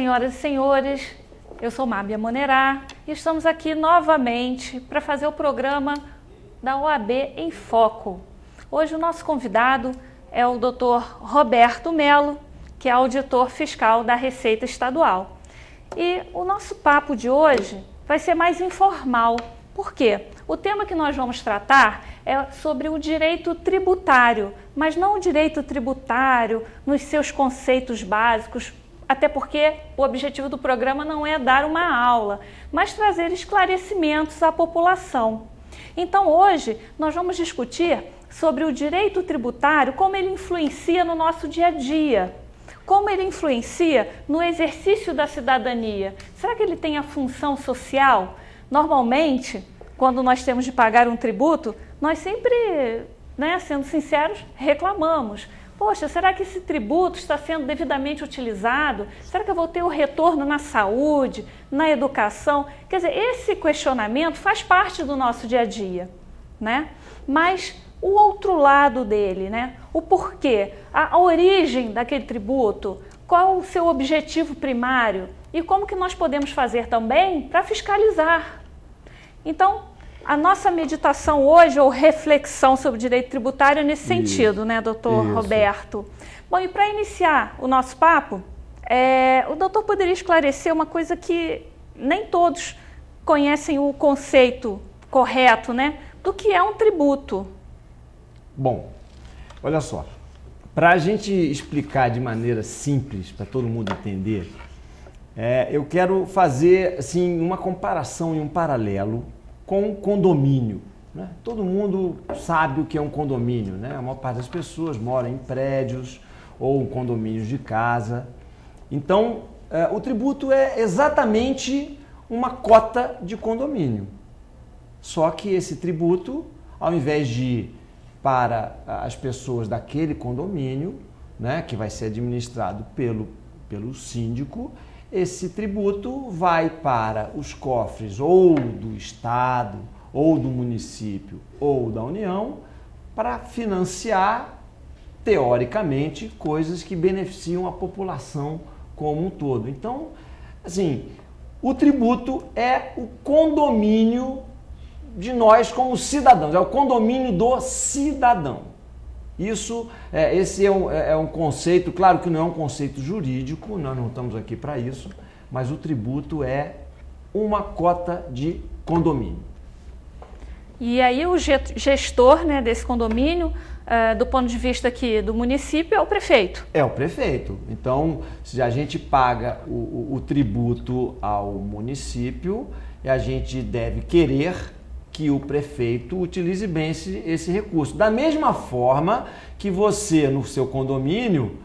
senhoras e senhores, eu sou Mábia Monerá e estamos aqui novamente para fazer o programa da OAB em Foco. Hoje o nosso convidado é o Dr. Roberto Melo, que é auditor fiscal da Receita Estadual. E o nosso papo de hoje vai ser mais informal. Por quê? O tema que nós vamos tratar é sobre o direito tributário, mas não o direito tributário nos seus conceitos básicos, até porque o objetivo do programa não é dar uma aula, mas trazer esclarecimentos à população. Então hoje nós vamos discutir sobre o direito tributário, como ele influencia no nosso dia a dia, como ele influencia no exercício da cidadania. Será que ele tem a função social? Normalmente, quando nós temos de pagar um tributo, nós sempre, sendo sinceros, reclamamos. Poxa, será que esse tributo está sendo devidamente utilizado? Será que eu vou ter o retorno na saúde, na educação? Quer dizer, esse questionamento faz parte do nosso dia a dia, né? Mas o outro lado dele, o porquê, a origem daquele tributo, qual o seu objetivo primário e como que nós podemos fazer também para fiscalizar. Então, a nossa meditação hoje, ou reflexão sobre o direito tributário, é nesse sentido, doutor Roberto? Bom, e para iniciar o nosso papo, o doutor poderia esclarecer uma coisa que nem todos conhecem o conceito correto, do que é um tributo. Bom, olha só, para a gente explicar de maneira simples, para todo mundo entender, eu quero fazer assim, uma comparação e um paralelo com condomínio. Todo mundo sabe o que é um condomínio, A maior parte das pessoas mora em prédios ou condomínios de casa. Então, o tributo é exatamente uma cota de condomínio. Só que esse tributo, ao invés de ir para as pessoas daquele condomínio, que vai ser administrado pelo síndico, esse tributo vai para os cofres ou do Estado, ou do município, ou da União, para financiar, teoricamente, coisas que beneficiam a população como um todo. Então, assim, o tributo é o condomínio de nós como cidadãos, é o condomínio do cidadão. Esse é um conceito, claro que não é um conceito jurídico, nós não estamos aqui para isso, mas o tributo é uma cota de condomínio. E aí o gestor desse condomínio, do ponto de vista aqui do município, é o prefeito? É o prefeito. Então, se a gente paga o tributo ao município, a gente deve querer que o prefeito utilize bem esse recurso. Da mesma forma que você, no seu condomínio,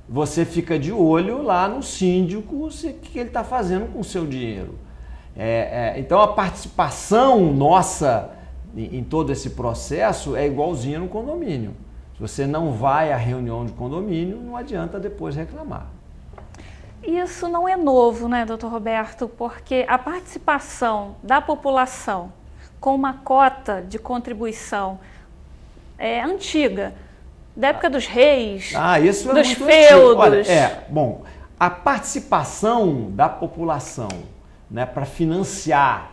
você fica de olho lá no síndico, o que ele está fazendo com o seu dinheiro. Então, a participação nossa em todo esse processo é igualzinha no condomínio. Se você não vai à reunião de condomínio, não adianta depois reclamar. Isso não é novo, doutor Roberto? Porque a participação da população com uma cota de contribuição antiga, da época dos reis, isso dos feudos. Olha, bom, a participação da população para financiar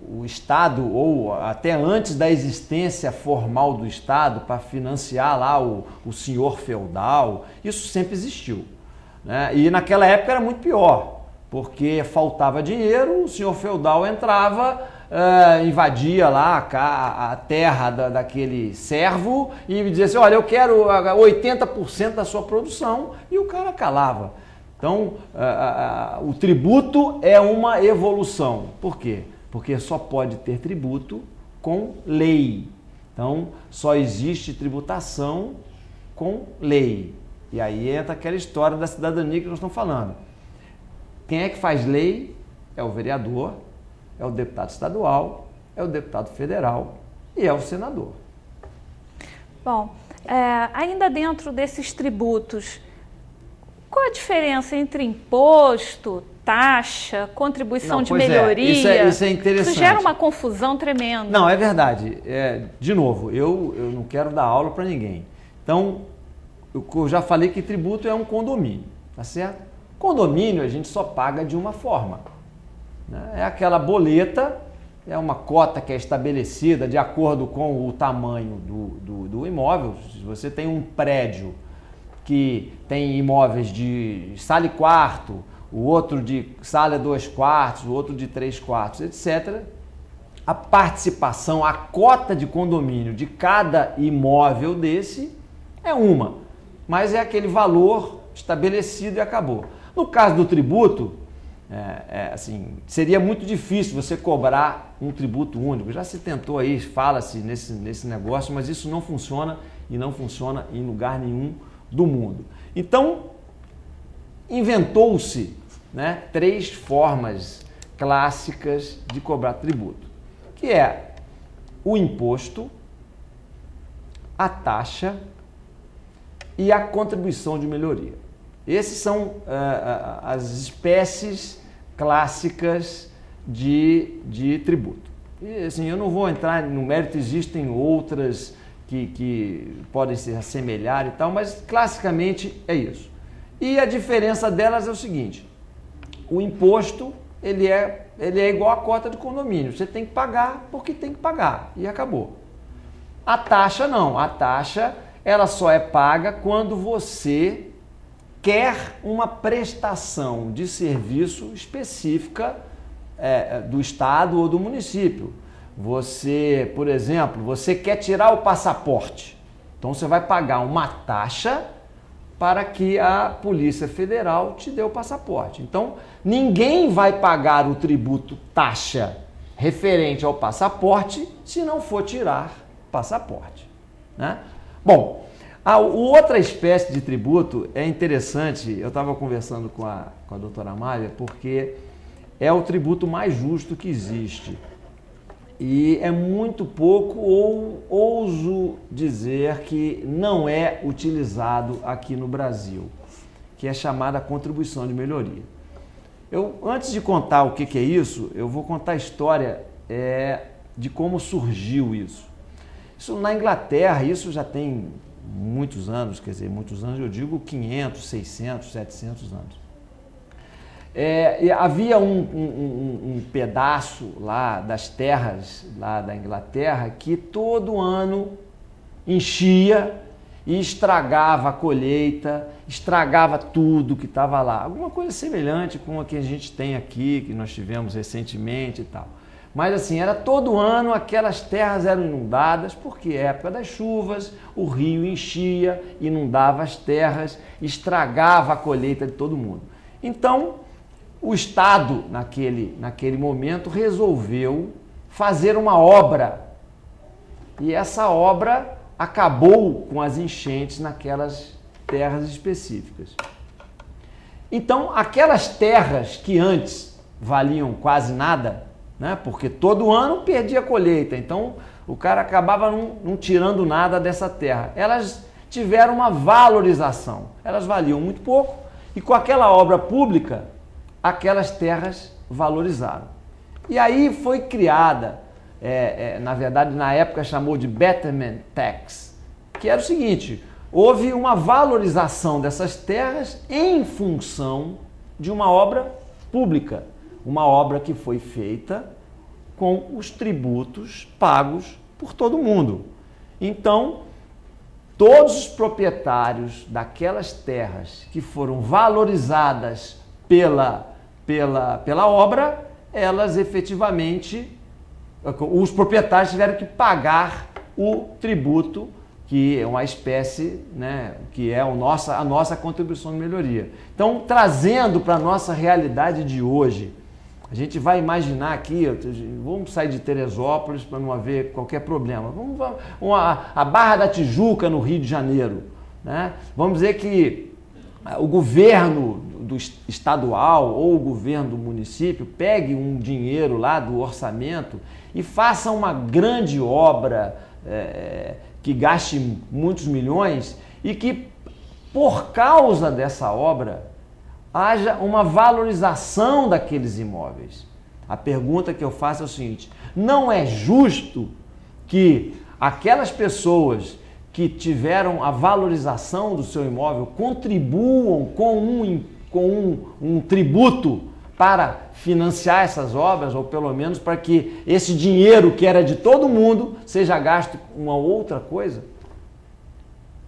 o Estado, ou até antes da existência formal do Estado, para financiar lá o senhor feudal, isso sempre existiu. E naquela época era muito pior, porque faltava dinheiro, o senhor feudal entrava, invadia lá a terra daquele servo e dizia assim, olha, eu quero 80% da sua produção, e o cara calava. Então, o tributo é uma evolução. Por quê? Porque só pode ter tributo com lei. Então, só existe tributação com lei. E aí entra aquela história da cidadania que nós estamos falando. Quem é que faz lei? É o vereador, é o deputado estadual, é o deputado federal e é o senador. Bom, ainda dentro desses tributos, qual a diferença entre imposto, taxa, contribuição de melhoria? Isso é interessante. Isso gera uma confusão tremenda. Não, é verdade. De novo, eu não quero dar aula para ninguém. Então, eu já falei que tributo é um condomínio, tá certo? Condomínio a gente só paga de uma forma, né? É aquela boleta, é uma cota que é estabelecida de acordo com o tamanho do imóvel. Se você tem um prédio que tem imóveis de sala e quarto, o outro de sala e 2 quartos, o outro de 3 quartos, etc., a participação, a cota de condomínio de cada imóvel desse é uma, mas é aquele valor estabelecido e acabou. No caso do tributo, assim, seria muito difícil você cobrar um tributo único. Já se tentou aí, fala-se nesse negócio, mas isso não funciona e não funciona em lugar nenhum do mundo. Então, inventou-se, né, 3 formas clássicas de cobrar tributo, que é o imposto, a taxa e a contribuição de melhoria. Esses são as espécies clássicas de tributo. E, assim, eu não vou entrar no mérito, existem outras que podem se assemelhar e tal, mas classicamente é isso. E a diferença delas é o seguinte: o imposto ele é igual à cota de condomínio, você tem que pagar porque tem que pagar e acabou. A taxa não, a taxa ela só é paga quando você quer uma prestação de serviço específica do estado ou do município. Você, por exemplo, você quer tirar o passaporte, então você vai pagar uma taxa para que a Polícia Federal te dê o passaporte. Então, ninguém vai pagar o tributo taxa referente ao passaporte se não for tirar passaporte, né? Bom, a outra espécie de tributo é interessante, eu estava conversando com a doutora Amália, porque é o tributo mais justo que existe. E é muito pouco, ou ouso dizer que não é utilizado aqui no Brasil, que é chamada contribuição de melhoria. Antes de contar o que é isso, eu vou contar a história de como surgiu isso. Isso na Inglaterra, isso já tem muitos anos, quer dizer, muitos anos, eu digo 500, 600, 700 anos. Havia um pedaço lá das terras lá da Inglaterra que todo ano enchia e estragava a colheita, estragava tudo que estava lá. Alguma coisa semelhante com a que a gente tem aqui, que nós tivemos recentemente e tal. Mas assim, era todo ano aquelas terras eram inundadas, porque é época das chuvas, o rio enchia, inundava as terras, estragava a colheita de todo mundo. Então, o Estado, naquele momento, resolveu fazer uma obra. E essa obra acabou com as enchentes naquelas terras específicas. Então, aquelas terras que antes valiam quase nada, né, porque todo ano perdia a colheita, então o cara acabava não tirando nada dessa terra. Elas tiveram uma valorização, elas valiam muito pouco e com aquela obra pública, aquelas terras valorizaram. E aí foi criada, na verdade na época chamou de Betterment Tax, que era o seguinte: houve uma valorização dessas terras em função de uma obra pública, uma obra que foi feita com os tributos pagos por todo mundo. Então, todos os proprietários daquelas terras que foram valorizadas pela obra, elas efetivamente, os proprietários tiveram que pagar o tributo, que é uma espécie, né, que é a nossa contribuição de melhoria. Então, trazendo para a nossa realidade de hoje, a gente vai imaginar aqui, vamos sair de Teresópolis para não haver qualquer problema. A Barra da Tijuca, no Rio de Janeiro, né? Vamos dizer que o governo estadual ou o governo do município pegue um dinheiro lá do orçamento e faça uma grande obra que gaste muitos milhões e que, por causa dessa obra, haja uma valorização daqueles imóveis. A pergunta que eu faço é o seguinte: não é justo que aquelas pessoas que tiveram a valorização do seu imóvel contribuam com um com um tributo para financiar essas obras, ou pelo menos para que esse dinheiro que era de todo mundo seja gasto com uma outra coisa?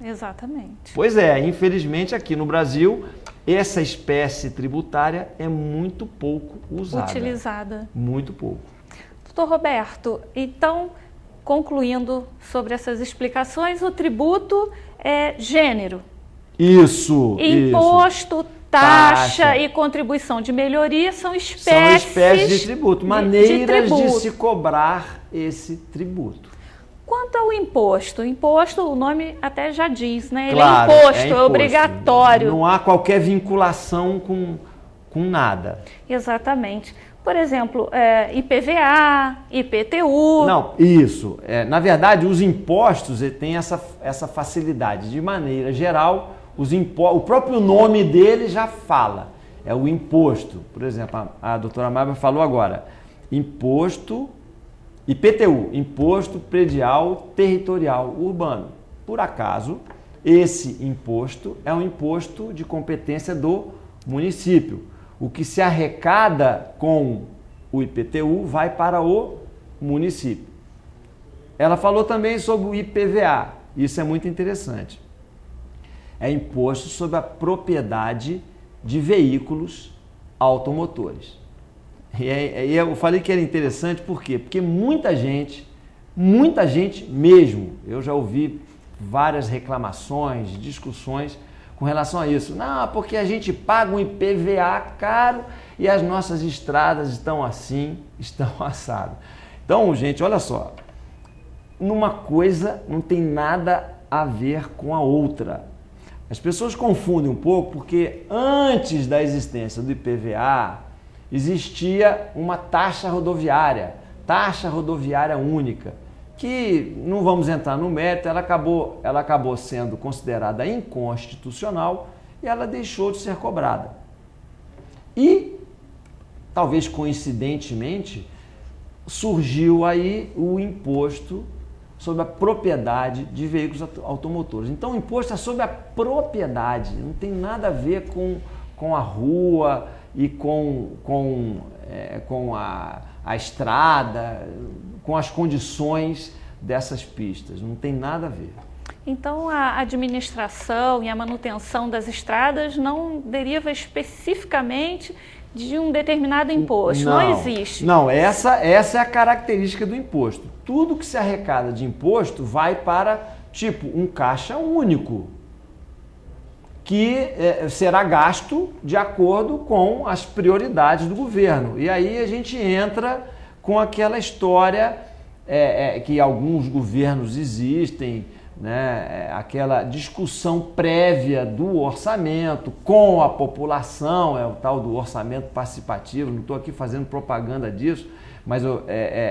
Exatamente. Pois é, infelizmente aqui no Brasil, essa espécie tributária é muito pouco usada. Utilizada. Muito pouco. Doutor Roberto, então, concluindo sobre essas explicações, o tributo é gênero. Isso. Imposto, taxa e contribuição de melhoria são espécies de tributo, maneiras de se cobrar esse tributo. Quanto ao imposto, o nome até já diz, né? Claro, Ele é imposto, é obrigatório. Não há qualquer vinculação com nada. Exatamente. Por exemplo, IPVA, IPTU. Não, isso. Na verdade, os impostos têm essa facilidade. De maneira geral, o próprio nome dele já fala. É o imposto. Por exemplo, a doutora Mabel falou agora. Imposto, IPTU, Imposto Predial Territorial Urbano. Por acaso, esse imposto é um imposto de competência do município. O que se arrecada com o IPTU vai para o município. Ela falou também sobre o IPVA. Isso é muito interessante. É imposto sobre a propriedade de veículos automotores. E eu falei que era interessante por quê? Porque muita gente mesmo, eu já ouvi várias reclamações, discussões com relação a isso. Não, porque a gente paga um IPVA caro e as nossas estradas estão assim, estão assadas. Então, gente, olha só, uma coisa não tem nada a ver com a outra. As pessoas confundem um pouco porque antes da existência do IPVA, existia uma taxa rodoviária única, que não vamos entrar no mérito, ela acabou sendo considerada inconstitucional e ela deixou de ser cobrada. E, talvez coincidentemente, surgiu aí o imposto sobre a propriedade de veículos automotores. Então, o imposto é sobre a propriedade, não tem nada a ver com a rua e com a estrada, com as condições dessas pistas. Não tem nada a ver. Então, a administração e a manutenção das estradas não deriva especificamente de um determinado imposto. Não existe. Não, essa é a característica do imposto. Tudo que se arrecada de imposto vai para, tipo, um caixa único, que será gasto de acordo com as prioridades do governo. E aí a gente entra com aquela história que alguns governos existem, né? Aquela discussão prévia do orçamento com a população, é o tal do orçamento participativo. Não estou aqui fazendo propaganda disso, mas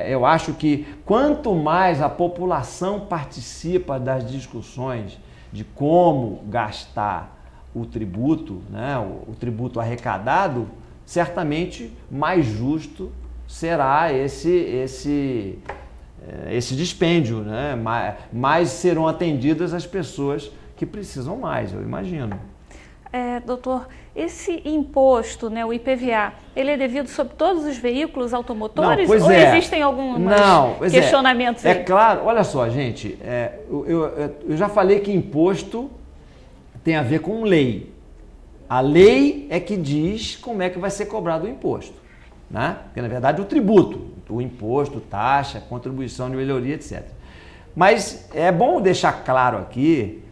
eu acho que quanto mais a população participa das discussões de como gastar o tributo, né, o tributo arrecadado, certamente mais justo será esse dispêndio, né? Mais serão atendidas as pessoas que precisam mais, eu imagino. Doutor, esse imposto, né, o IPVA, ele é devido sobre todos os veículos automotores? Não, ou existem alguns questionamentos aí? É claro, olha só, gente, eu já falei que imposto tem a ver com lei. A lei é que diz como é que vai ser cobrado o imposto, né? Porque, na verdade, o tributo, o imposto, taxa, contribuição de melhoria, etc. Mas é bom deixar claro aqui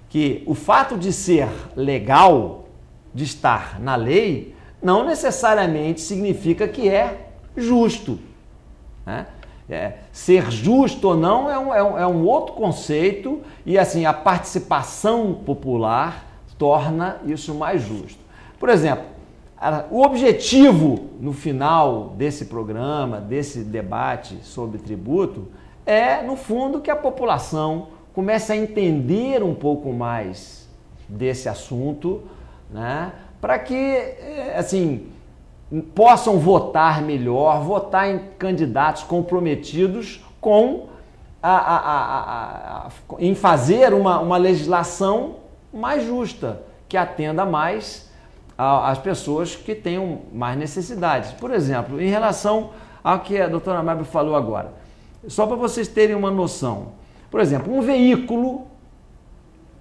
que o fato de ser legal, de estar na lei, não necessariamente significa que é justo, né? Ser justo ou não é um outro conceito e assim a participação popular torna isso mais justo. Por exemplo, o objetivo no final desse programa, desse debate sobre tributo, é no fundo que a população comece a entender um pouco mais desse assunto, né? Para que assim possam votar melhor, votar em candidatos comprometidos com em fazer uma legislação mais justa, que atenda mais às pessoas que tenham mais necessidades. Por exemplo, em relação ao que a doutora Amábile falou agora, só para vocês terem uma noção. Por exemplo, um veículo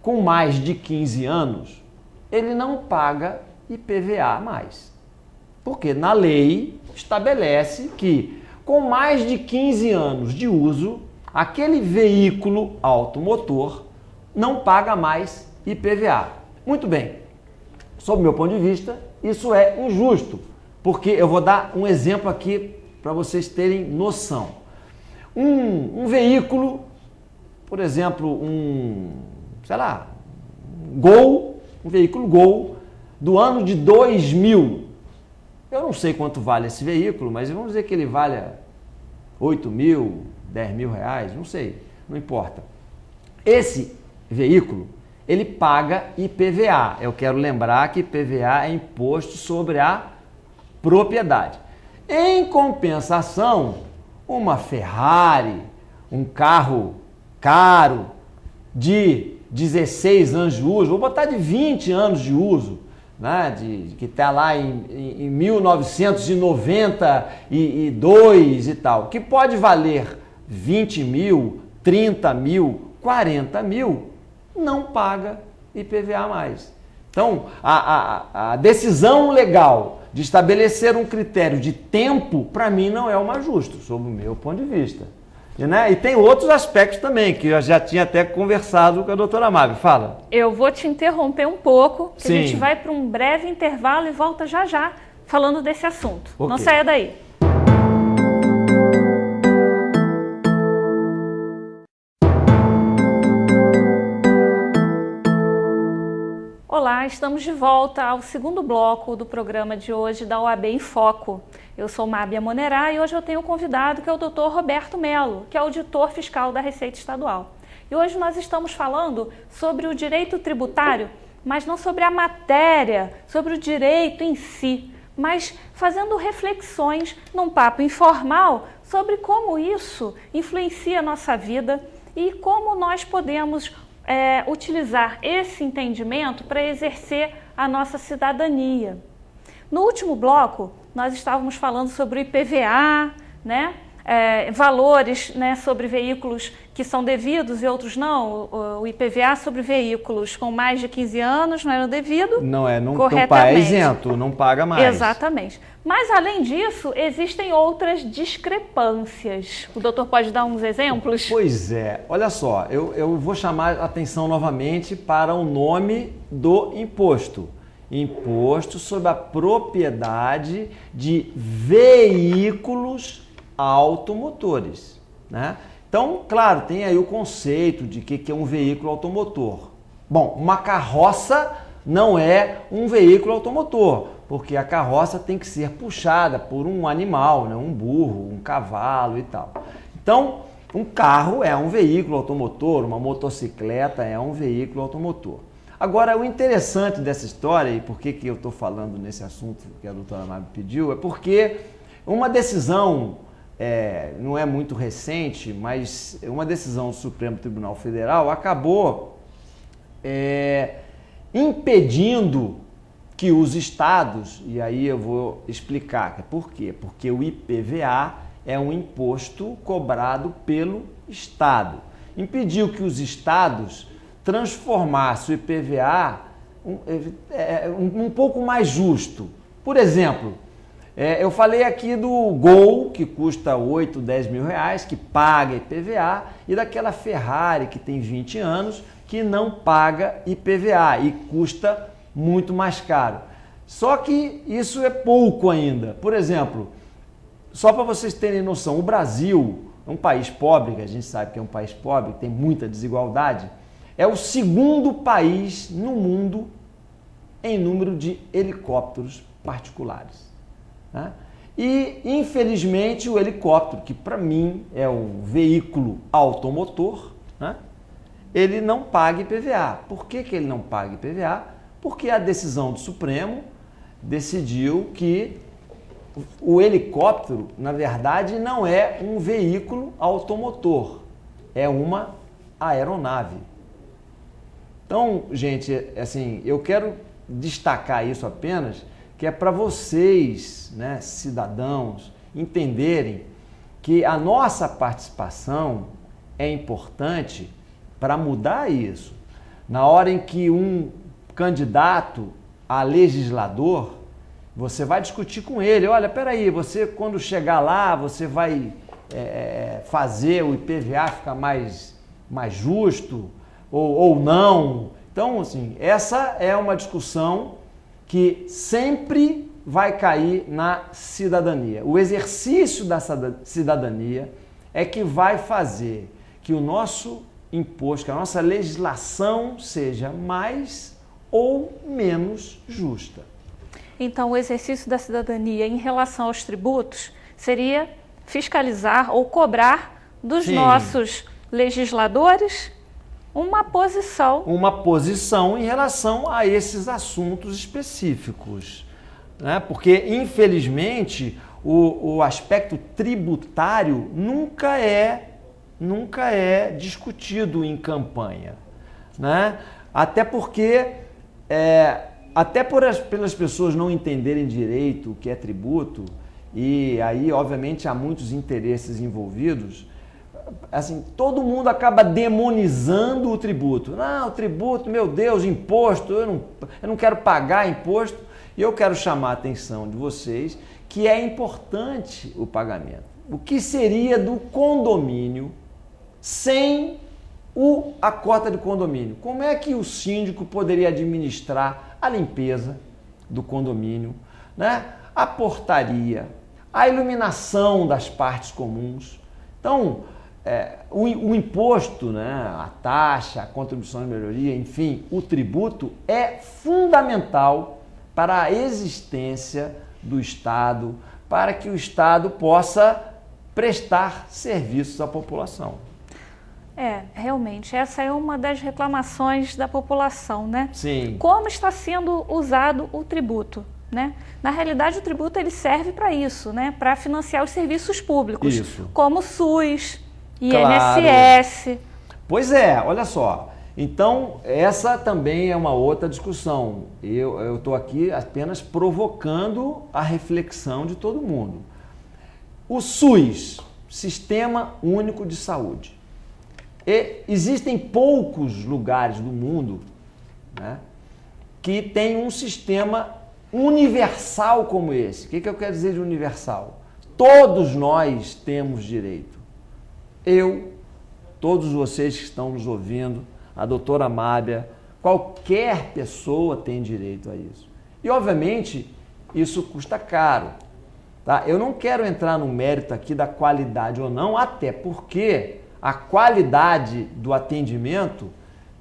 com mais de 15 anos, ele não paga IPVA mais. Porque na lei estabelece que com mais de 15 anos de uso, aquele veículo automotor não paga mais IPVA. Muito bem, sob o meu ponto de vista, isso é injusto, porque eu vou dar um exemplo aqui para vocês terem noção. Um veículo, por exemplo, um veículo Gol do ano de 2000. Eu não sei quanto vale esse veículo, mas vamos dizer que ele valha 8 mil, 10 mil reais, não sei, não importa. Esse veículo, ele paga IPVA. Eu quero lembrar que IPVA é imposto sobre a propriedade. Em compensação, uma Ferrari, um carro caro de 16 anos de uso, vou botar de 20 anos de uso, né, que está lá em 1992 e tal, que pode valer 20 mil, 30 mil, 40 mil, não paga IPVA mais. Então, a decisão legal de estabelecer um critério de tempo, para mim, não é o mais justo, sob o meu ponto de vista. E tem outros aspectos também, que eu já tinha até conversado com a doutora Amábile. Fala. Eu vou te interromper um pouco, que Sim. A gente vai para um breve intervalo e volta já já falando desse assunto. Okay. Não saia daí. Olá, estamos de volta ao segundo bloco do programa de hoje da OAB em Foco. Eu sou Mábia Monerá e hoje eu tenho um convidado que é o Dr. Roberto Melo, que é auditor fiscal da Receita Estadual. E hoje nós estamos falando sobre o direito tributário, mas não sobre a matéria, sobre o direito em si, mas fazendo reflexões num papo informal sobre como isso influencia a nossa vida e como nós podemos utilizar esse entendimento para exercer a nossa cidadania. No último bloco, nós estávamos falando sobre o IPVA, né? Valores, né, sobre veículos que são devidos e outros não. O IPVA sobre veículos com mais de 15 anos não era devido. Não é, não corretamente. É isento, não paga mais. Exatamente. Mas, além disso, existem outras discrepâncias. O doutor pode dar uns exemplos? Pois é. Olha só, eu vou chamar a atenção novamente para o nome do imposto. Imposto sobre a propriedade de veículos automotores, né? Então, claro, tem aí o conceito de que é um veículo automotor. Bom, uma carroça não é um veículo automotor, porque a carroça tem que ser puxada por um animal, né? Um burro, um cavalo e tal. Então, um carro é um veículo automotor, uma motocicleta é um veículo automotor. Agora, o interessante dessa história, e por que eu estou falando nesse assunto que a doutora Amábile pediu, é porque uma decisão, não é muito recente, mas uma decisão do Supremo Tribunal Federal acabou impedindo que os estados, e aí eu vou explicar por quê, porque o IPVA é um imposto cobrado pelo Estado. Impediu que os estados transformassem o IPVA um pouco mais justo. Por exemplo, eu falei aqui do Gol, que custa 8, 10 mil reais, que paga IPVA, e daquela Ferrari, que tem 20 anos, que não paga IPVA e custa muito mais caro. Só que isso é pouco ainda. Por exemplo, só para vocês terem noção, o Brasil é um país pobre, que a gente sabe que é um país pobre, tem muita desigualdade, é o segundo país no mundo em número de helicópteros particulares, né? E, infelizmente, o helicóptero, que para mim é um veículo automotor, né? Ele não paga IPVA. Por que ele não paga IPVA? Porque a decisão do Supremo decidiu que o helicóptero, na verdade, não é um veículo automotor, é uma aeronave. Então, gente, assim, eu quero destacar isso apenas, que é para vocês, né, cidadãos, entenderem que a nossa participação é importante para mudar isso. Na hora em que um candidato a legislador, você vai discutir com ele, olha, peraí, você quando chegar lá, você vai fazer o IPVA ficar mais justo ou não. Então, assim, essa é uma discussão que sempre vai cair na cidadania. O exercício da cidadania é que vai fazer que o nosso imposto, que a nossa legislação seja mais ou menos justa. Então, o exercício da cidadania em relação aos tributos seria fiscalizar ou cobrar dos nossos legisladores uma posição em relação a esses assuntos específicos, né? Porque, infelizmente, o aspecto tributário nunca é discutido em campanha, né? Até porque, pelas pessoas não entenderem direito o que é tributo, e aí, obviamente, há muitos interesses envolvidos, assim, todo mundo acaba demonizando o tributo. Não, o tributo, meu Deus, imposto, eu não quero pagar imposto. E eu quero chamar a atenção de vocês que é importante o pagamento. O que seria do condomínio sem a cota de condomínio? Como é que o síndico poderia administrar a limpeza do condomínio, né? A portaria, a iluminação das partes comuns? Então, o imposto, né, a taxa, a contribuição de melhoria, enfim, o tributo é fundamental para a existência do Estado, para que o Estado possa prestar serviços à população. Realmente, essa é uma das reclamações da população, né? Sim. Como está sendo usado o tributo, né? Na realidade, o tributo ele serve para isso, né? Para financiar os serviços públicos, isso, como o SUS, claro. INSS. Pois é, olha só. Então, essa também é uma outra discussão. Eu estou aqui apenas provocando a reflexão de todo mundo. O SUS, Sistema Único de Saúde. Existem poucos lugares do mundo, né, que tem um sistema universal como esse. O que eu quero dizer de universal? Todos nós temos direito. Eu, todos vocês que estão nos ouvindo, a doutora Mábia, qualquer pessoa tem direito a isso. E, obviamente, isso custa caro. Tá? Eu não quero entrar no mérito aqui da qualidade ou não, até porque a qualidade do atendimento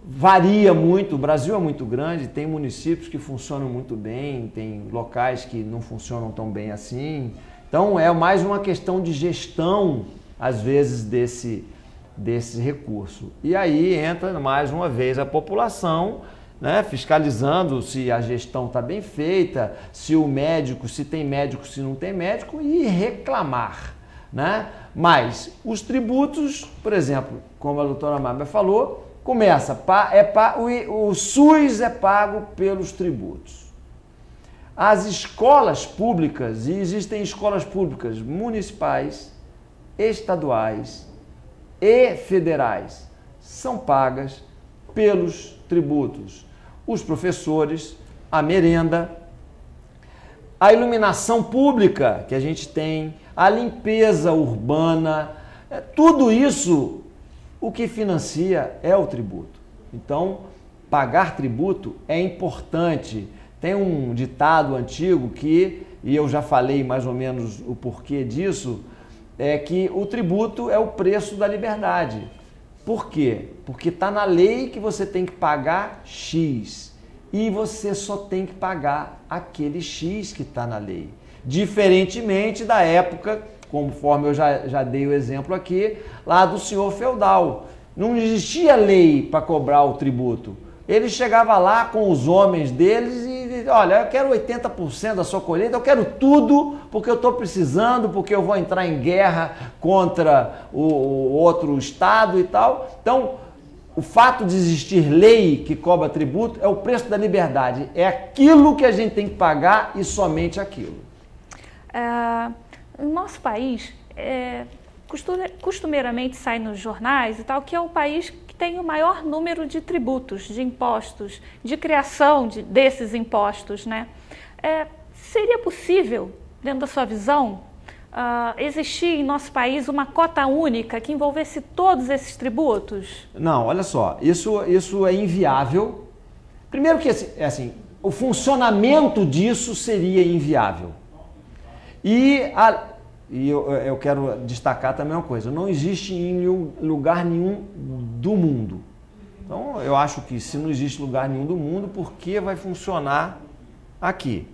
varia muito. O Brasil é muito grande, tem municípios que funcionam muito bem, tem locais que não funcionam tão bem assim. Então, é mais uma questão de gestão, às vezes, desse recurso. E aí entra mais uma vez a população, né, fiscalizando se a gestão está bem feita, se o médico, se tem médico, se não tem médico, e reclamar, né? Mas os tributos, por exemplo, como a doutora Mábia falou, o SUS é pago pelos tributos. As escolas públicas, e existem escolas públicas municipais, estaduais e federais, são pagas pelos tributos. Os professores, a merenda, a iluminação pública que a gente tem, a limpeza urbana, tudo isso, o que financia é o tributo. Então, pagar tributo é importante. Tem um ditado antigo que, e eu já falei mais ou menos o porquê disso, é que o tributo é o preço da liberdade. Por quê? Porque está na lei que você tem que pagar X e você só tem que pagar aquele X que está na lei. Diferentemente da época, conforme eu já dei o exemplo aqui, lá do senhor feudal. Não existia lei para cobrar o tributo. Ele chegava lá com os homens deles e, olha, eu quero 80% da sua colheita, eu quero tudo porque eu estou precisando, porque eu vou entrar em guerra contra o outro estado e tal. Então, o fato de existir lei que cobra tributo é o preço da liberdade. É aquilo que a gente tem que pagar e somente aquilo. No nosso país, costumeiramente sai nos jornais e tal, que é o país que tem o maior número de tributos, de impostos, de criação desses impostos, né? Seria possível, dentro da sua visão, existir em nosso país uma cota única que envolvesse todos esses tributos? Não, olha só, isso é inviável. Primeiro que assim, o funcionamento disso seria inviável. E eu quero destacar também uma coisa, não existe em lugar nenhum do mundo. Então, eu acho que se não existe lugar nenhum do mundo, por que vai funcionar aqui?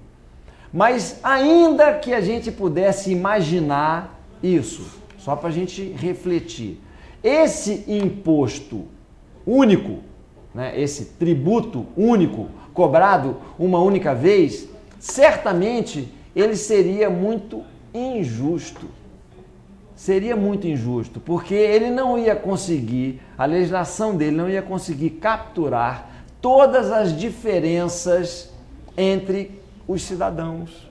Mas ainda que a gente pudesse imaginar isso, só para a gente refletir, esse imposto único, né, esse tributo único, cobrado uma única vez, certamente ele seria muito injusto. Seria muito injusto, porque ele não ia conseguir, a legislação dele não ia conseguir capturar todas as diferenças entre os cidadãos,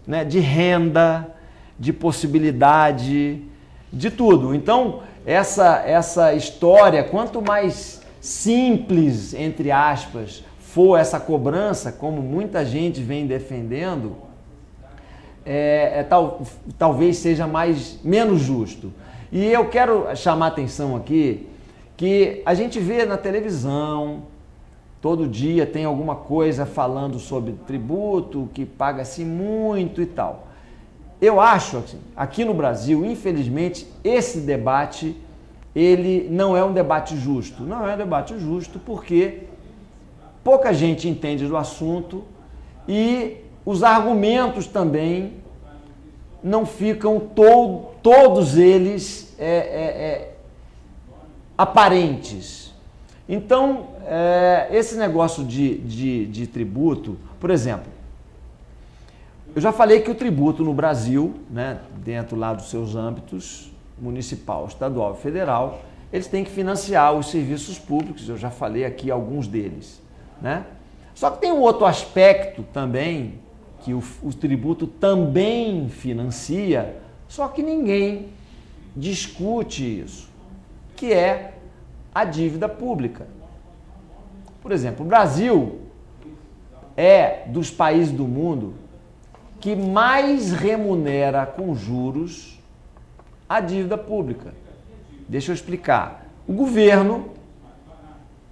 né? De renda, de possibilidade, de tudo. Então, essa história, quanto mais simples, entre aspas, for essa cobrança, como muita gente vem defendendo, talvez seja menos justo. E eu quero chamar a atenção aqui que a gente vê na televisão, todo dia tem alguma coisa falando sobre tributo, que paga-se muito e tal. Eu acho, assim, aqui no Brasil, infelizmente, esse debate, ele não é um debate justo. Não é um debate justo porque pouca gente entende do assunto e os argumentos também não ficam todos eles aparentes. Então, esse negócio de tributo, por exemplo, eu já falei que o tributo no Brasil, né, dentro lá dos seus âmbitos, municipal, estadual e federal, eles têm que financiar os serviços públicos, eu já falei aqui alguns deles, né? Só que tem um outro aspecto também, que o tributo também financia, só que ninguém discute isso, que é a dívida pública. Por exemplo, o Brasil é dos países do mundo que mais remunera com juros a dívida pública. Deixa eu explicar. O governo,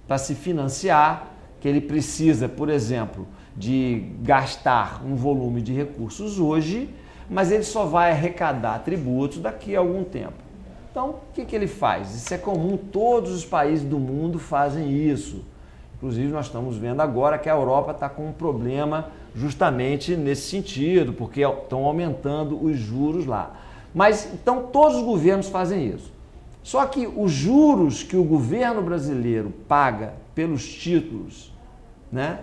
para se financiar, que ele precisa, por exemplo, de gastar um volume de recursos hoje, mas ele só vai arrecadar tributos daqui a algum tempo. Então, o que ele faz? Isso é comum, todos os países do mundo fazem isso. Inclusive, nós estamos vendo agora que a Europa está com um problema justamente nesse sentido, porque estão aumentando os juros lá. Mas, então, todos os governos fazem isso. Só que os juros que o governo brasileiro paga pelos títulos, né,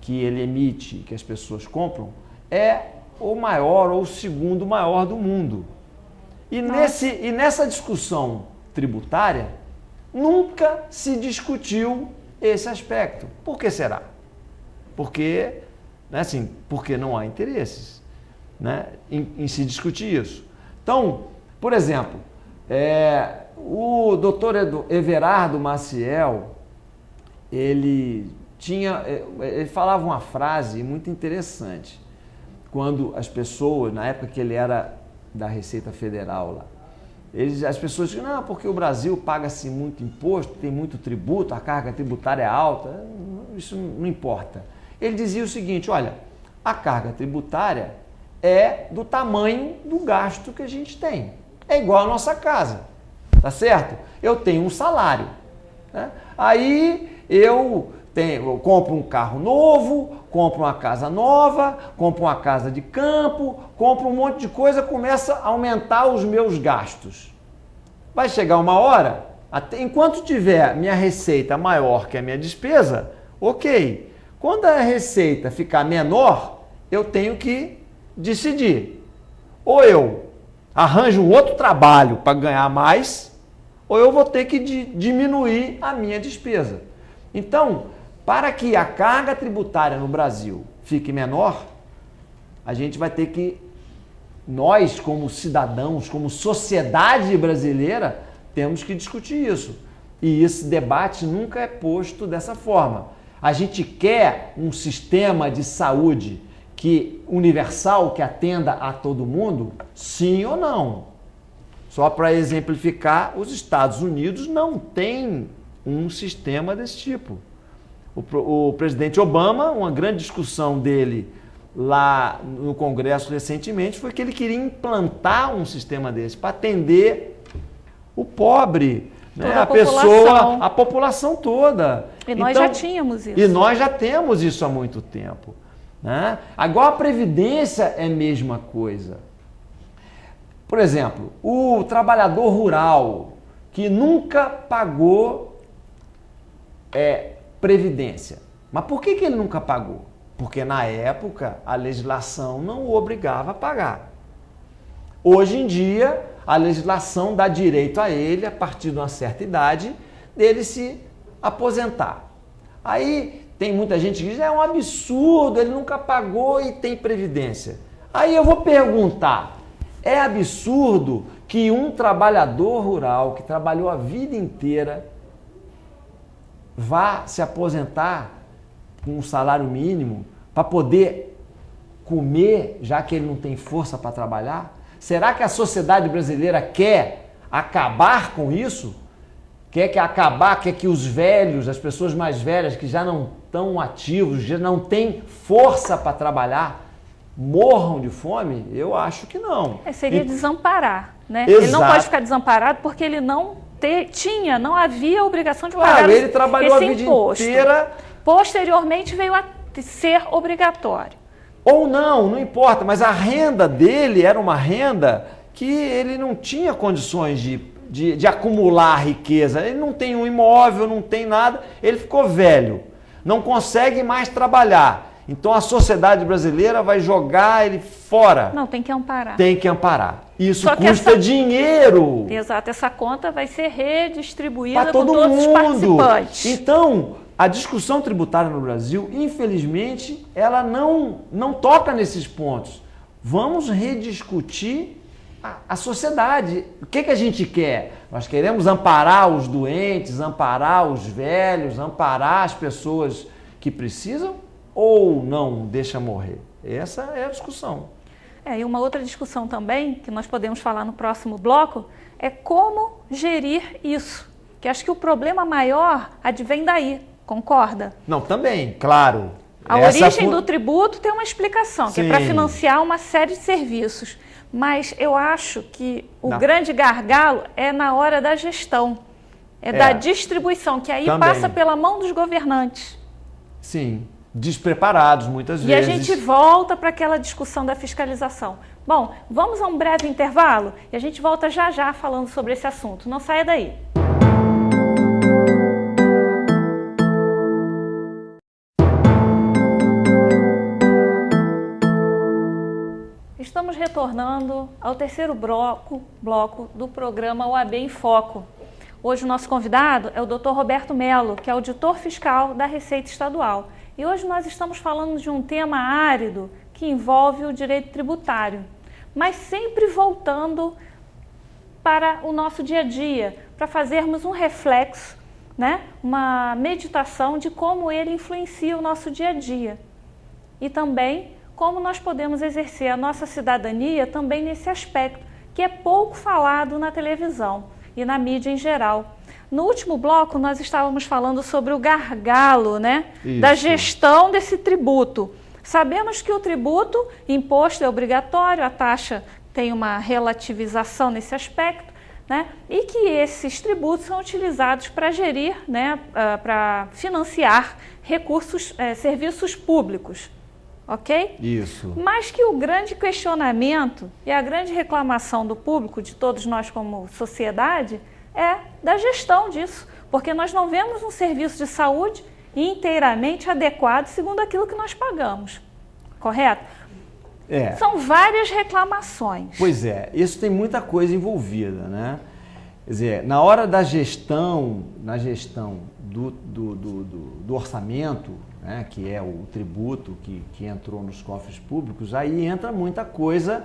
que ele emite, que as pessoas compram, é o maior ou o segundo maior do mundo. E nessa discussão tributária, nunca se discutiu esse aspecto. Por que será? Porque, né, assim, porque não há interesses, né, em se discutir isso. Então, por exemplo, o doutor Everardo Maciel, ele falava uma frase muito interessante. Quando as pessoas, na época que ele era da Receita Federal lá, as pessoas diziam, não, porque o Brasil paga-se muito imposto, tem muito tributo, a carga tributária é alta, isso não importa. Ele dizia o seguinte, olha, a carga tributária é do tamanho do gasto que a gente tem. É igual a nossa casa, tá certo? Eu tenho um salário, né? Aí eu compro um carro novo, compro uma casa nova, compro uma casa de campo, compro um monte de coisa, começa a aumentar os meus gastos. Vai chegar uma hora, enquanto tiver minha receita maior que a minha despesa, ok. Quando a receita ficar menor, eu tenho que decidir. Ou eu arranjo um outro trabalho para ganhar mais, ou eu vou ter que diminuir a minha despesa. Então, para que a carga tributária no Brasil fique menor, a gente vai ter que, nós como cidadãos, como sociedade brasileira, temos que discutir isso. E esse debate nunca é posto dessa forma. A gente quer um sistema de saúde universal, que atenda a todo mundo? Sim ou não? Só para exemplificar, os Estados Unidos não têm um sistema desse tipo. O presidente Obama, uma grande discussão dele lá no Congresso recentemente foi que ele queria implantar um sistema desse para atender o pobre, né? A população toda. E nós já tínhamos isso. E nós já temos isso há muito tempo, né? Agora a Previdência é a mesma coisa. Por exemplo, o trabalhador rural que nunca pagou Previdência. Mas por que ele nunca pagou? Porque na época a legislação não o obrigava a pagar. Hoje em dia, a legislação dá direito a ele, a partir de uma certa idade, dele se aposentar. Aí tem muita gente que diz, é um absurdo, ele nunca pagou e tem Previdência. Aí eu vou perguntar, é absurdo que um trabalhador rural que trabalhou a vida inteira vá se aposentar com um salário mínimo para poder comer, já que ele não tem força para trabalhar? Será que a sociedade brasileira quer acabar com isso? Quer que os velhos, as pessoas mais velhas que já não estão ativos, já não têm força para trabalhar, morram de fome? Eu acho que não. Seria desamparar, né? Exato. Ele não pode ficar desamparado porque ele não havia obrigação de pagar ele trabalhou esse a vida imposto. Inteira. Posteriormente veio a ser obrigatório. Ou não importa, mas a renda dele era uma renda que ele não tinha condições de acumular riqueza. Ele não tem um imóvel, não tem nada, ele ficou velho, não consegue mais trabalhar. Então a sociedade brasileira vai jogar ele fora. Não, tem que amparar. Tem que amparar. Isso custa dinheiro. Exato, essa conta vai ser redistribuída para todo com todos os participantes. Então, a discussão tributária no Brasil, infelizmente, ela não toca nesses pontos. Vamos rediscutir a sociedade. O que a gente quer? Nós queremos amparar os doentes, amparar os velhos, amparar as pessoas que precisam ou não deixa morrer? Essa é a discussão. E uma outra discussão também, que nós podemos falar no próximo bloco, é como gerir isso. Que acho que o problema maior advém daí, concorda? Não, também, claro. A origem do tributo tem uma explicação, que é para financiar uma série de serviços. Mas eu acho que o grande gargalo é na hora da gestão, da distribuição, que aí passa pela mão dos governantes. Sim. Despreparados muitas vezes. E a gente volta para aquela discussão da fiscalização. Bom, vamos a um breve intervalo e a gente volta já já falando sobre esse assunto. Não saia daí. Estamos retornando ao terceiro bloco do programa OAB em Foco. Hoje o nosso convidado é o Dr. Roberto Mello, que é auditor fiscal da Receita Estadual. E hoje nós estamos falando de um tema árido que envolve o direito tributário, mas sempre voltando para o nosso dia a dia, para fazermos um reflexo, né? Uma meditação de como ele influencia o nosso dia a dia. E também como nós podemos exercer a nossa cidadania também nesse aspecto, que é pouco falado na televisão e na mídia em geral. No último bloco, nós estávamos falando sobre o gargalo, né, da gestão desse tributo. Sabemos que o tributo, imposto é obrigatório, a taxa tem uma relativização nesse aspecto, né, e que esses tributos são utilizados para gerir, né, para financiar recursos, serviços públicos. Ok? Isso. Mas que o grande questionamento e a grande reclamação do público, de todos nós como sociedade, é da gestão disso, porque nós não vemos um serviço de saúde inteiramente adequado segundo aquilo que nós pagamos, correto? São várias reclamações. Pois é, isso tem muita coisa envolvida, né? Quer dizer, na hora da gestão, do orçamento, né, que é o tributo que entrou nos cofres públicos, aí entra muita coisa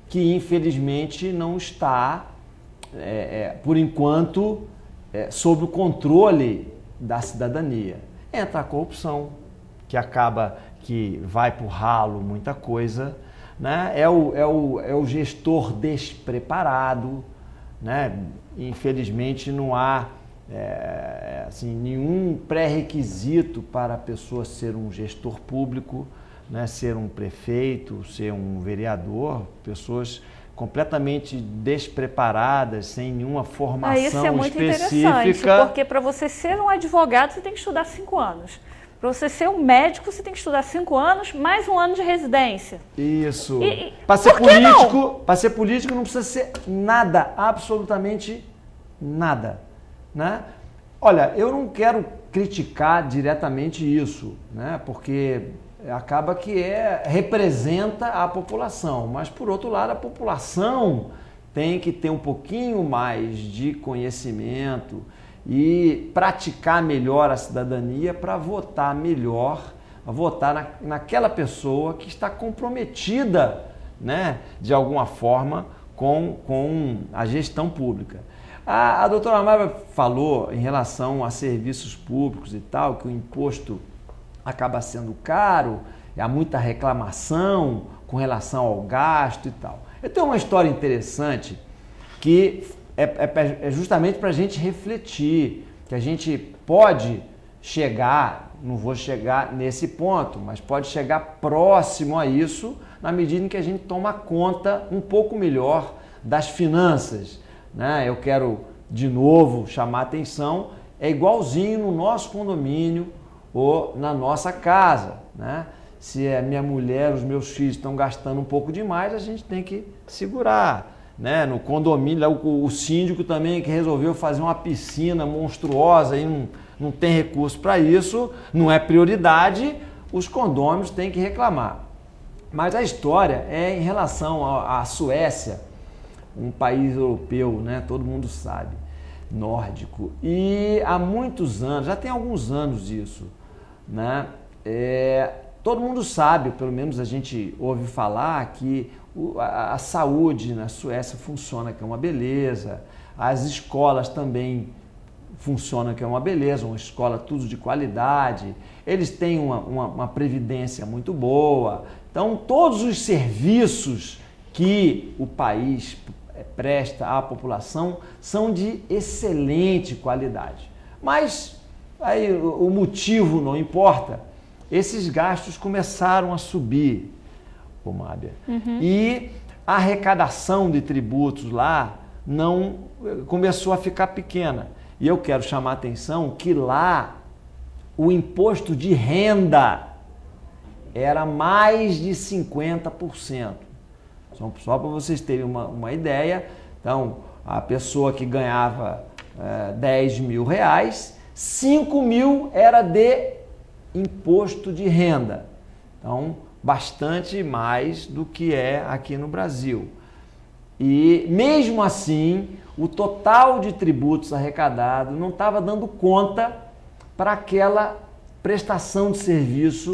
que infelizmente não está, por enquanto, sob o controle da cidadania. Entra a corrupção, que vai para o ralo muita coisa, né? É o gestor despreparado, né? Infelizmente não há assim, nenhum pré-requisito para a pessoa ser um gestor público, né? Ser um prefeito, ser um vereador, pessoas completamente despreparadas, sem nenhuma formação específica. Isso é muito interessante, porque para você ser um advogado você tem que estudar 5 anos. Para você ser um médico, você tem que estudar 5 anos, mais 1 ano de residência. Isso. Para ser político não precisa ser nada, absolutamente nada, né? Olha, eu não quero criticar diretamente isso, né? Porque acaba que representa a população, mas por outro lado a população tem que ter um pouquinho mais de conhecimento e praticar melhor a cidadania para votar melhor, votar naquela pessoa que está comprometida, né, de alguma forma com a gestão pública. A doutora Mara falou em relação a serviços públicos e tal, que o imposto acaba sendo caro, há muita reclamação com relação ao gasto e tal. Eu tenho uma história interessante que é justamente para a gente refletir, que a gente pode chegar, não vou chegar nesse ponto, mas pode chegar próximo a isso na medida em que a gente toma conta um pouco melhor das finanças, né? Eu quero de novo chamar a atenção, é igualzinho no nosso condomínio ou na nossa casa, né? Se a minha mulher, os meus filhos estão gastando um pouco demais, a gente tem que segurar, né? No condomínio, o síndico também que resolveu fazer uma piscina monstruosa e não tem recurso para isso, não é prioridade, os condôminos têm que reclamar. Mas a história é em relação à Suécia, um país europeu, né? Todo mundo sabe, nórdico, e há muitos anos, já tem alguns anos isso, né? Todo mundo sabe, pelo menos a gente ouve falar, que a saúde na Suécia funciona, que é uma beleza, as escolas também funcionam, que é uma beleza, uma escola tudo de qualidade, eles têm uma previdência muito boa, então todos os serviços que o país presta à população são de excelente qualidade. Mas aí o motivo não importa, esses gastos começaram a subir, Mábia. E a arrecadação de tributos lá começou a ficar pequena. E eu quero chamar a atenção que lá o imposto de renda era mais de 50%. Só para vocês terem uma ideia, então a pessoa que ganhava 10 mil reais, 5 mil era de imposto de renda. Então, bastante mais do que é aqui no Brasil. E mesmo assim, o total de tributos arrecadados não estava dando conta para aquela prestação de serviço